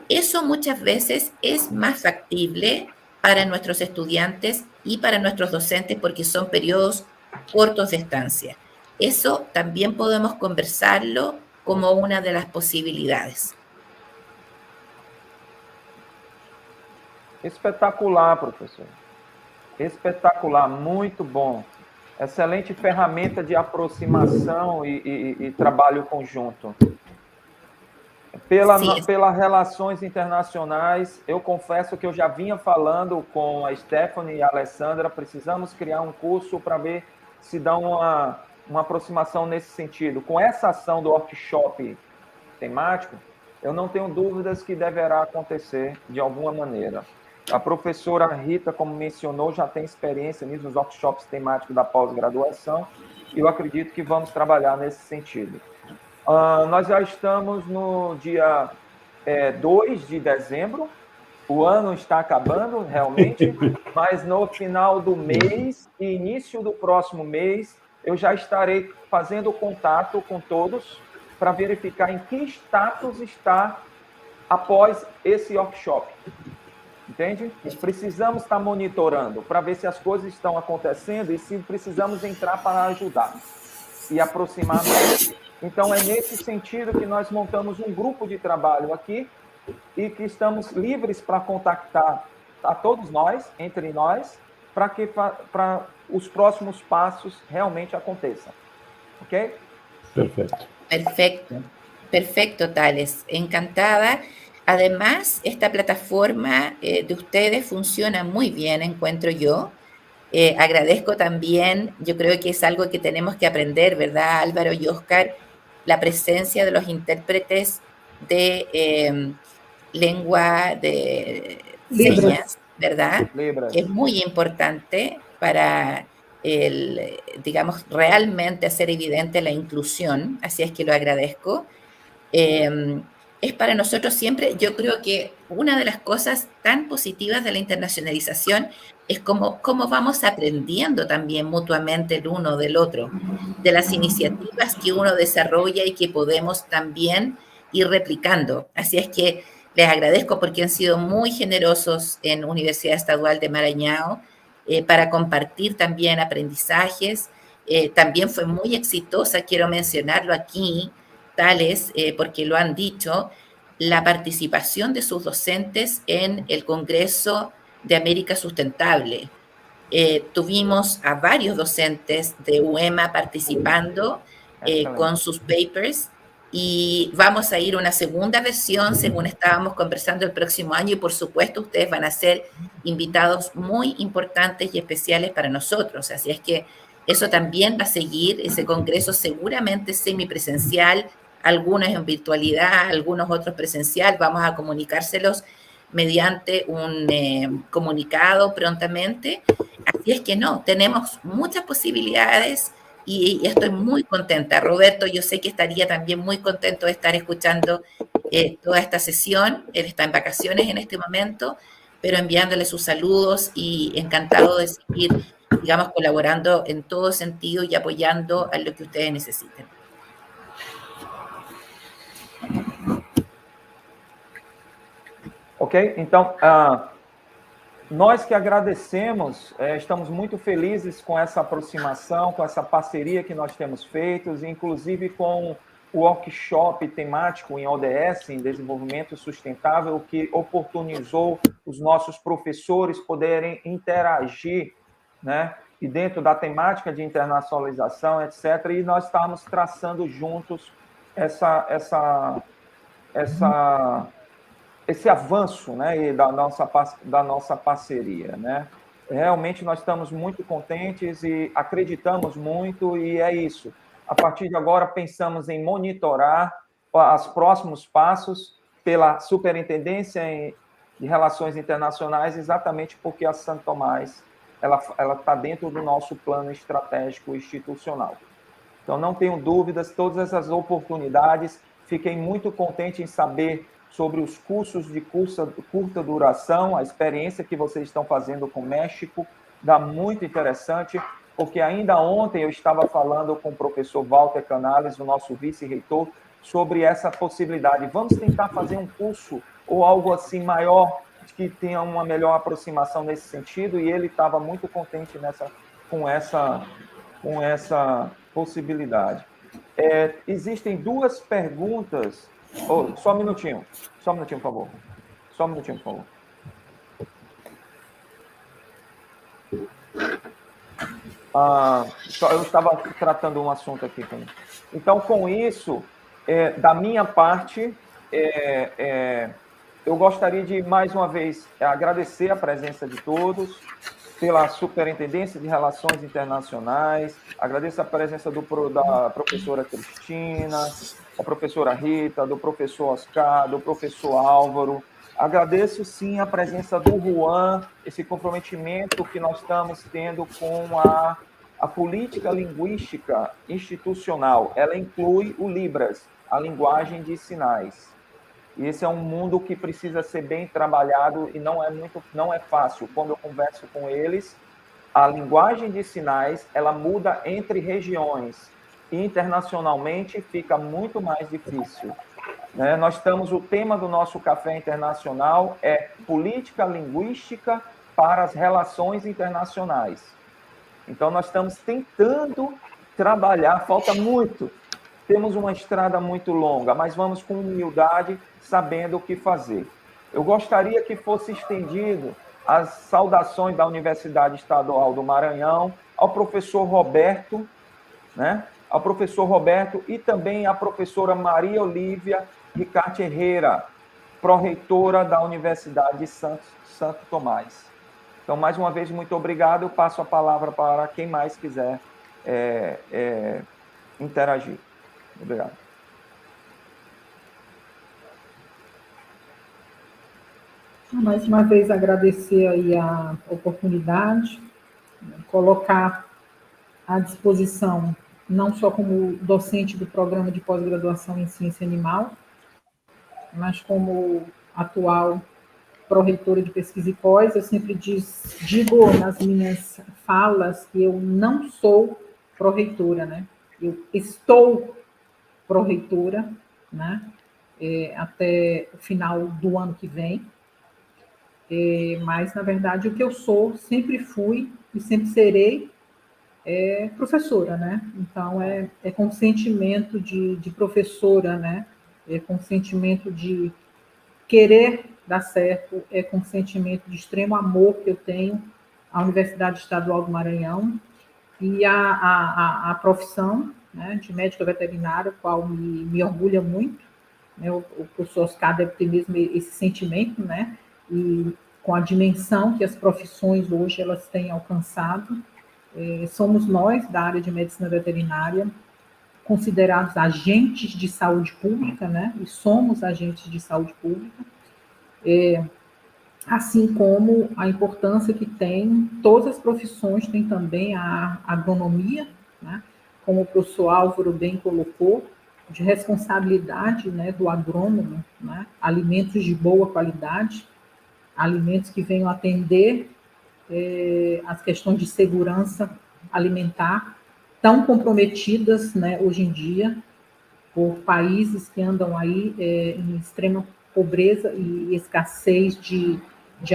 Eso muchas veces es más factible para nuestros estudiantes y para nuestros docentes porque son periodos cortos de estancia. Eso también podemos conversarlo como una de las posibilidades. Espetacular, professor. Espetacular, muito bom. Excelente ferramenta de aproximação e trabalho conjunto. Pelas relações internacionais, eu confesso que eu já vinha falando com a Stephanie e a Alessandra, precisamos criar um curso para ver se dá uma aproximação nesse sentido. Com essa ação do workshop temático, eu não tenho dúvidas que deverá acontecer de alguma maneira. A professora Rita, como mencionou, já tem experiência nos workshops temáticos da pós-graduação, e eu acredito que vamos trabalhar nesse sentido. Nós já estamos no dia 2 de dezembro, o ano está acabando, realmente, mas no final do mês e início do próximo mês, eu já estarei fazendo contato com todos para verificar em que status está após esse workshop. Entende? Precisamos estar monitorando para ver se as coisas estão acontecendo e se precisamos entrar para ajudar e aproximar mais. Então, é nesse sentido que nós montamos um grupo de trabalho aqui e que estamos livres para contactar a todos nós, entre nós, para os próximos passos realmente aconteçam. Ok? Perfecto. Perfecto, perfecto, Tales. Encantada. Además, esta plataforma de ustedes funciona muy bien, encuentro yo. Agradezco también, yo creo que es algo que tenemos que aprender, ¿verdad, Álvaro y Óscar? La presencia de los intérpretes de lengua de señas, ¿verdad? Libras. Que es muy importante para, digamos, realmente hacer evidente la inclusión, así es que lo agradezco. Es para nosotros siempre, yo creo que una de las cosas tan positivas de la internacionalización es cómo vamos aprendiendo también mutuamente el uno del otro, de las iniciativas que uno desarrolla y que podemos también ir replicando. Así es que les agradezco porque han sido muy generosos en Universidad Estadual de Maranhão para compartir también aprendizajes. También fue muy exitosa, quiero mencionarlo aquí, Tales, porque lo han dicho, la participación de sus docentes en el Congreso de América Sustentable. Tuvimos a varios docentes de UEMA participando con sus papers y vamos a ir a una segunda versión según estábamos conversando el próximo año y por supuesto ustedes van a ser invitados muy importantes y especiales para nosotros, así es que eso también va a seguir, ese congreso seguramente semipresencial, algunos en virtualidad, algunos otros presencial, vamos a comunicárselos mediante un comunicado prontamente, así es que no, tenemos muchas posibilidades y estoy muy contenta. Roberto, yo sé que estaría también muy contento de estar escuchando toda esta sesión, él está en vacaciones en este momento, pero enviándole sus saludos y encantado de seguir, digamos, colaborando en todo sentido y apoyando a lo que ustedes necesiten. Ok? Então, nós que agradecemos, estamos muito felizes com essa aproximação, com essa parceria que nós temos feito, inclusive com o workshop temático em ODS, em Desenvolvimento Sustentável, que oportunizou os nossos professores poderem interagir, né? E dentro da temática de internacionalização, etc., e nós estamos traçando juntos esse avanço, né, da nossa parceria, né? Realmente nós estamos muito contentes e acreditamos muito, e é isso. A partir de agora, pensamos em monitorar os próximos passos pela Superintendência de Relações Internacionais, exatamente porque a Santo Tomás ela está dentro do nosso plano estratégico institucional. Então, não tenho dúvidas, todas essas oportunidades Fiquei muito contente em saber sobre os cursos de curta duração, a experiência que vocês estão fazendo com o México, dá muito interessante, porque ainda ontem eu estava falando com o professor Walter Canales, o nosso vice-reitor, sobre essa possibilidade. Vamos tentar fazer um curso ou algo assim maior, que tenha uma melhor aproximação nesse sentido, e ele estava muito contente com essa possibilidade. Existem duas perguntas. Só um minutinho, por favor. Só um minutinho, por favor. Eu estava tratando um assunto aqui. Então, com isso, da minha parte, eu gostaria de, mais uma vez, agradecer a presença de todos, pela Superintendência de Relações Internacionais, agradeço a presença da professora Cristina, da professora Rita, do professor Oscar, do professor Álvaro. Agradeço, sim, a presença do Juan, esse comprometimento que nós estamos tendo com a política linguística institucional. Ela inclui o Libras, a linguagem de sinais. E esse é um mundo que precisa ser bem trabalhado e não é fácil. Quando eu converso com eles, a linguagem de sinais, ela muda entre regiões e internacionalmente fica muito mais difícil. Né? O tema do nosso café internacional é política linguística para as relações internacionais. Então, nós estamos tentando trabalhar, falta muito. Temos uma estrada muito longa, mas vamos com humildade, sabendo o que fazer. Eu gostaria que fosse estendido as saudações da Universidade Estadual do Maranhão ao professor Roberto, né? Ao professor Roberto e também à professora Maria Olívia Ricarte Herrera, pró-reitora da Universidade de Santo Tomás. Então, mais uma vez, muito obrigado. Eu passo a palavra para quem mais quiser interagir. Obrigado. Mais uma vez, agradecer aí a oportunidade, colocar à disposição, não só como docente do programa de pós-graduação em ciência animal, mas como atual pró-reitora de pesquisa e pós. Eu sempre digo nas minhas falas que eu não sou pró-reitora, né? Eu estou pró-reitora, né? Até o final do ano que vem. Mas, na verdade, o que eu sou, sempre fui e sempre serei professora, né? Então, é com sentimento de professora, né? É com sentimento de querer dar certo, é com sentimento de extremo amor que eu tenho à Universidade Estadual do Maranhão e a profissão, né, de médica veterinária, qual me orgulha muito, né? O professor Oscar deve ter mesmo esse sentimento, né? E com a dimensão que as profissões hoje elas têm alcançado, somos nós, da área de medicina veterinária, considerados agentes de saúde pública, né? E somos agentes de saúde pública, assim como a importância que tem, todas as profissões têm também a agronomia, né? Como o professor Álvaro bem colocou, de responsabilidade, né, do agrônomo, né? Alimentos de boa qualidade, alimentos que venham atender as questões de segurança alimentar, tão comprometidas, né, hoje em dia, por países que andam aí em extrema pobreza e escassez de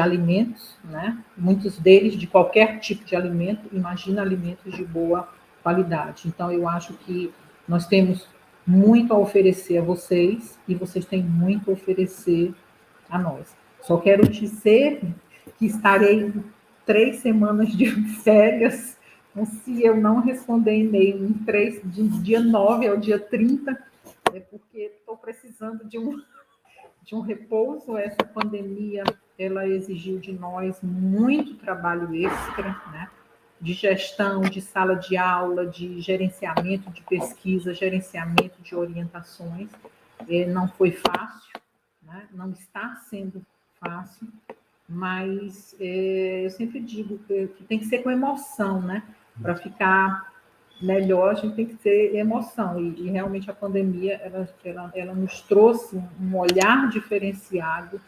alimentos, né? Muitos deles de qualquer tipo de alimento, imagina alimentos de boa qualidade. Então, eu acho que nós temos muito a oferecer a vocês e vocês têm muito a oferecer a nós. Só quero dizer que estarei 3 semanas de férias, então, se eu não responder e-mail de dia 9 ao dia 30, é porque estou precisando de um repouso. Essa pandemia, ela exigiu de nós muito trabalho extra, né? De gestão, de sala de aula, de gerenciamento de pesquisa, gerenciamento de orientações. Não foi fácil, né? Não está sendo fácil, mas eu sempre digo que tem que ser com emoção, né? Para ficar melhor, a gente tem que ter emoção. E realmente a pandemia, ela nos trouxe um olhar diferenciado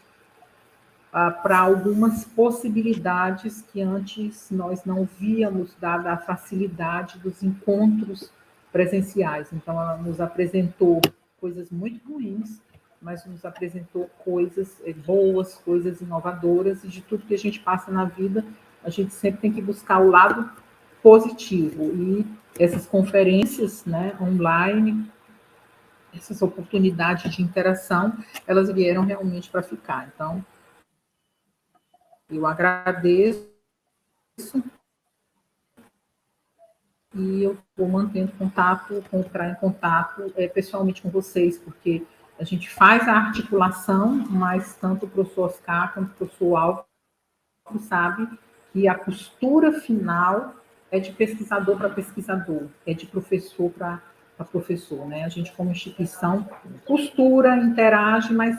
para algumas possibilidades que antes nós não víamos, dada a facilidade dos encontros presenciais. Então, ela nos apresentou coisas muito ruins, mas nos apresentou coisas boas, coisas inovadoras, e de tudo que a gente passa na vida, a gente sempre tem que buscar o lado positivo. E essas conferências, né, online, essas oportunidades de interação, elas vieram realmente para ficar. Então, eu agradeço e eu estou mantendo contato, entrar em contato pessoalmente com vocês, porque a gente faz a articulação, mas tanto o professor Oscar quanto o professor Álvaro sabe que a costura final é de pesquisador para pesquisador, é de professor para professor, né? A gente, como instituição, costura, interage, mas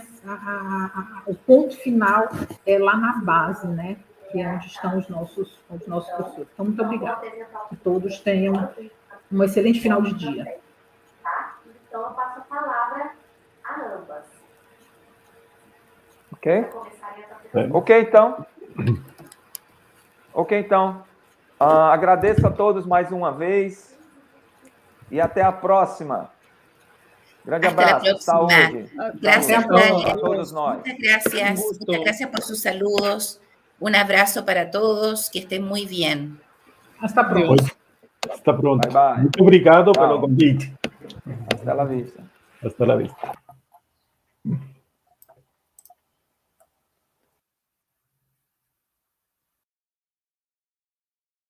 o ponto final é lá na base, né? Que é onde estão os nossos professores. Então, muito obrigada. Que todos tenham um excelente final de dia. Então, eu passo a palavra a ambas. Ok? Ok, então. Agradeço a todos mais uma vez e até a próxima. Grande abraço, saúde. Gracias, a todos nós. Muchas gracias por sus saludos. Un abrazo para todos, que estén muy bien. Hasta pronto. Hasta pronto. Bye, bye. Muito obrigado pelo convite. Hasta la vista. Hasta la vista.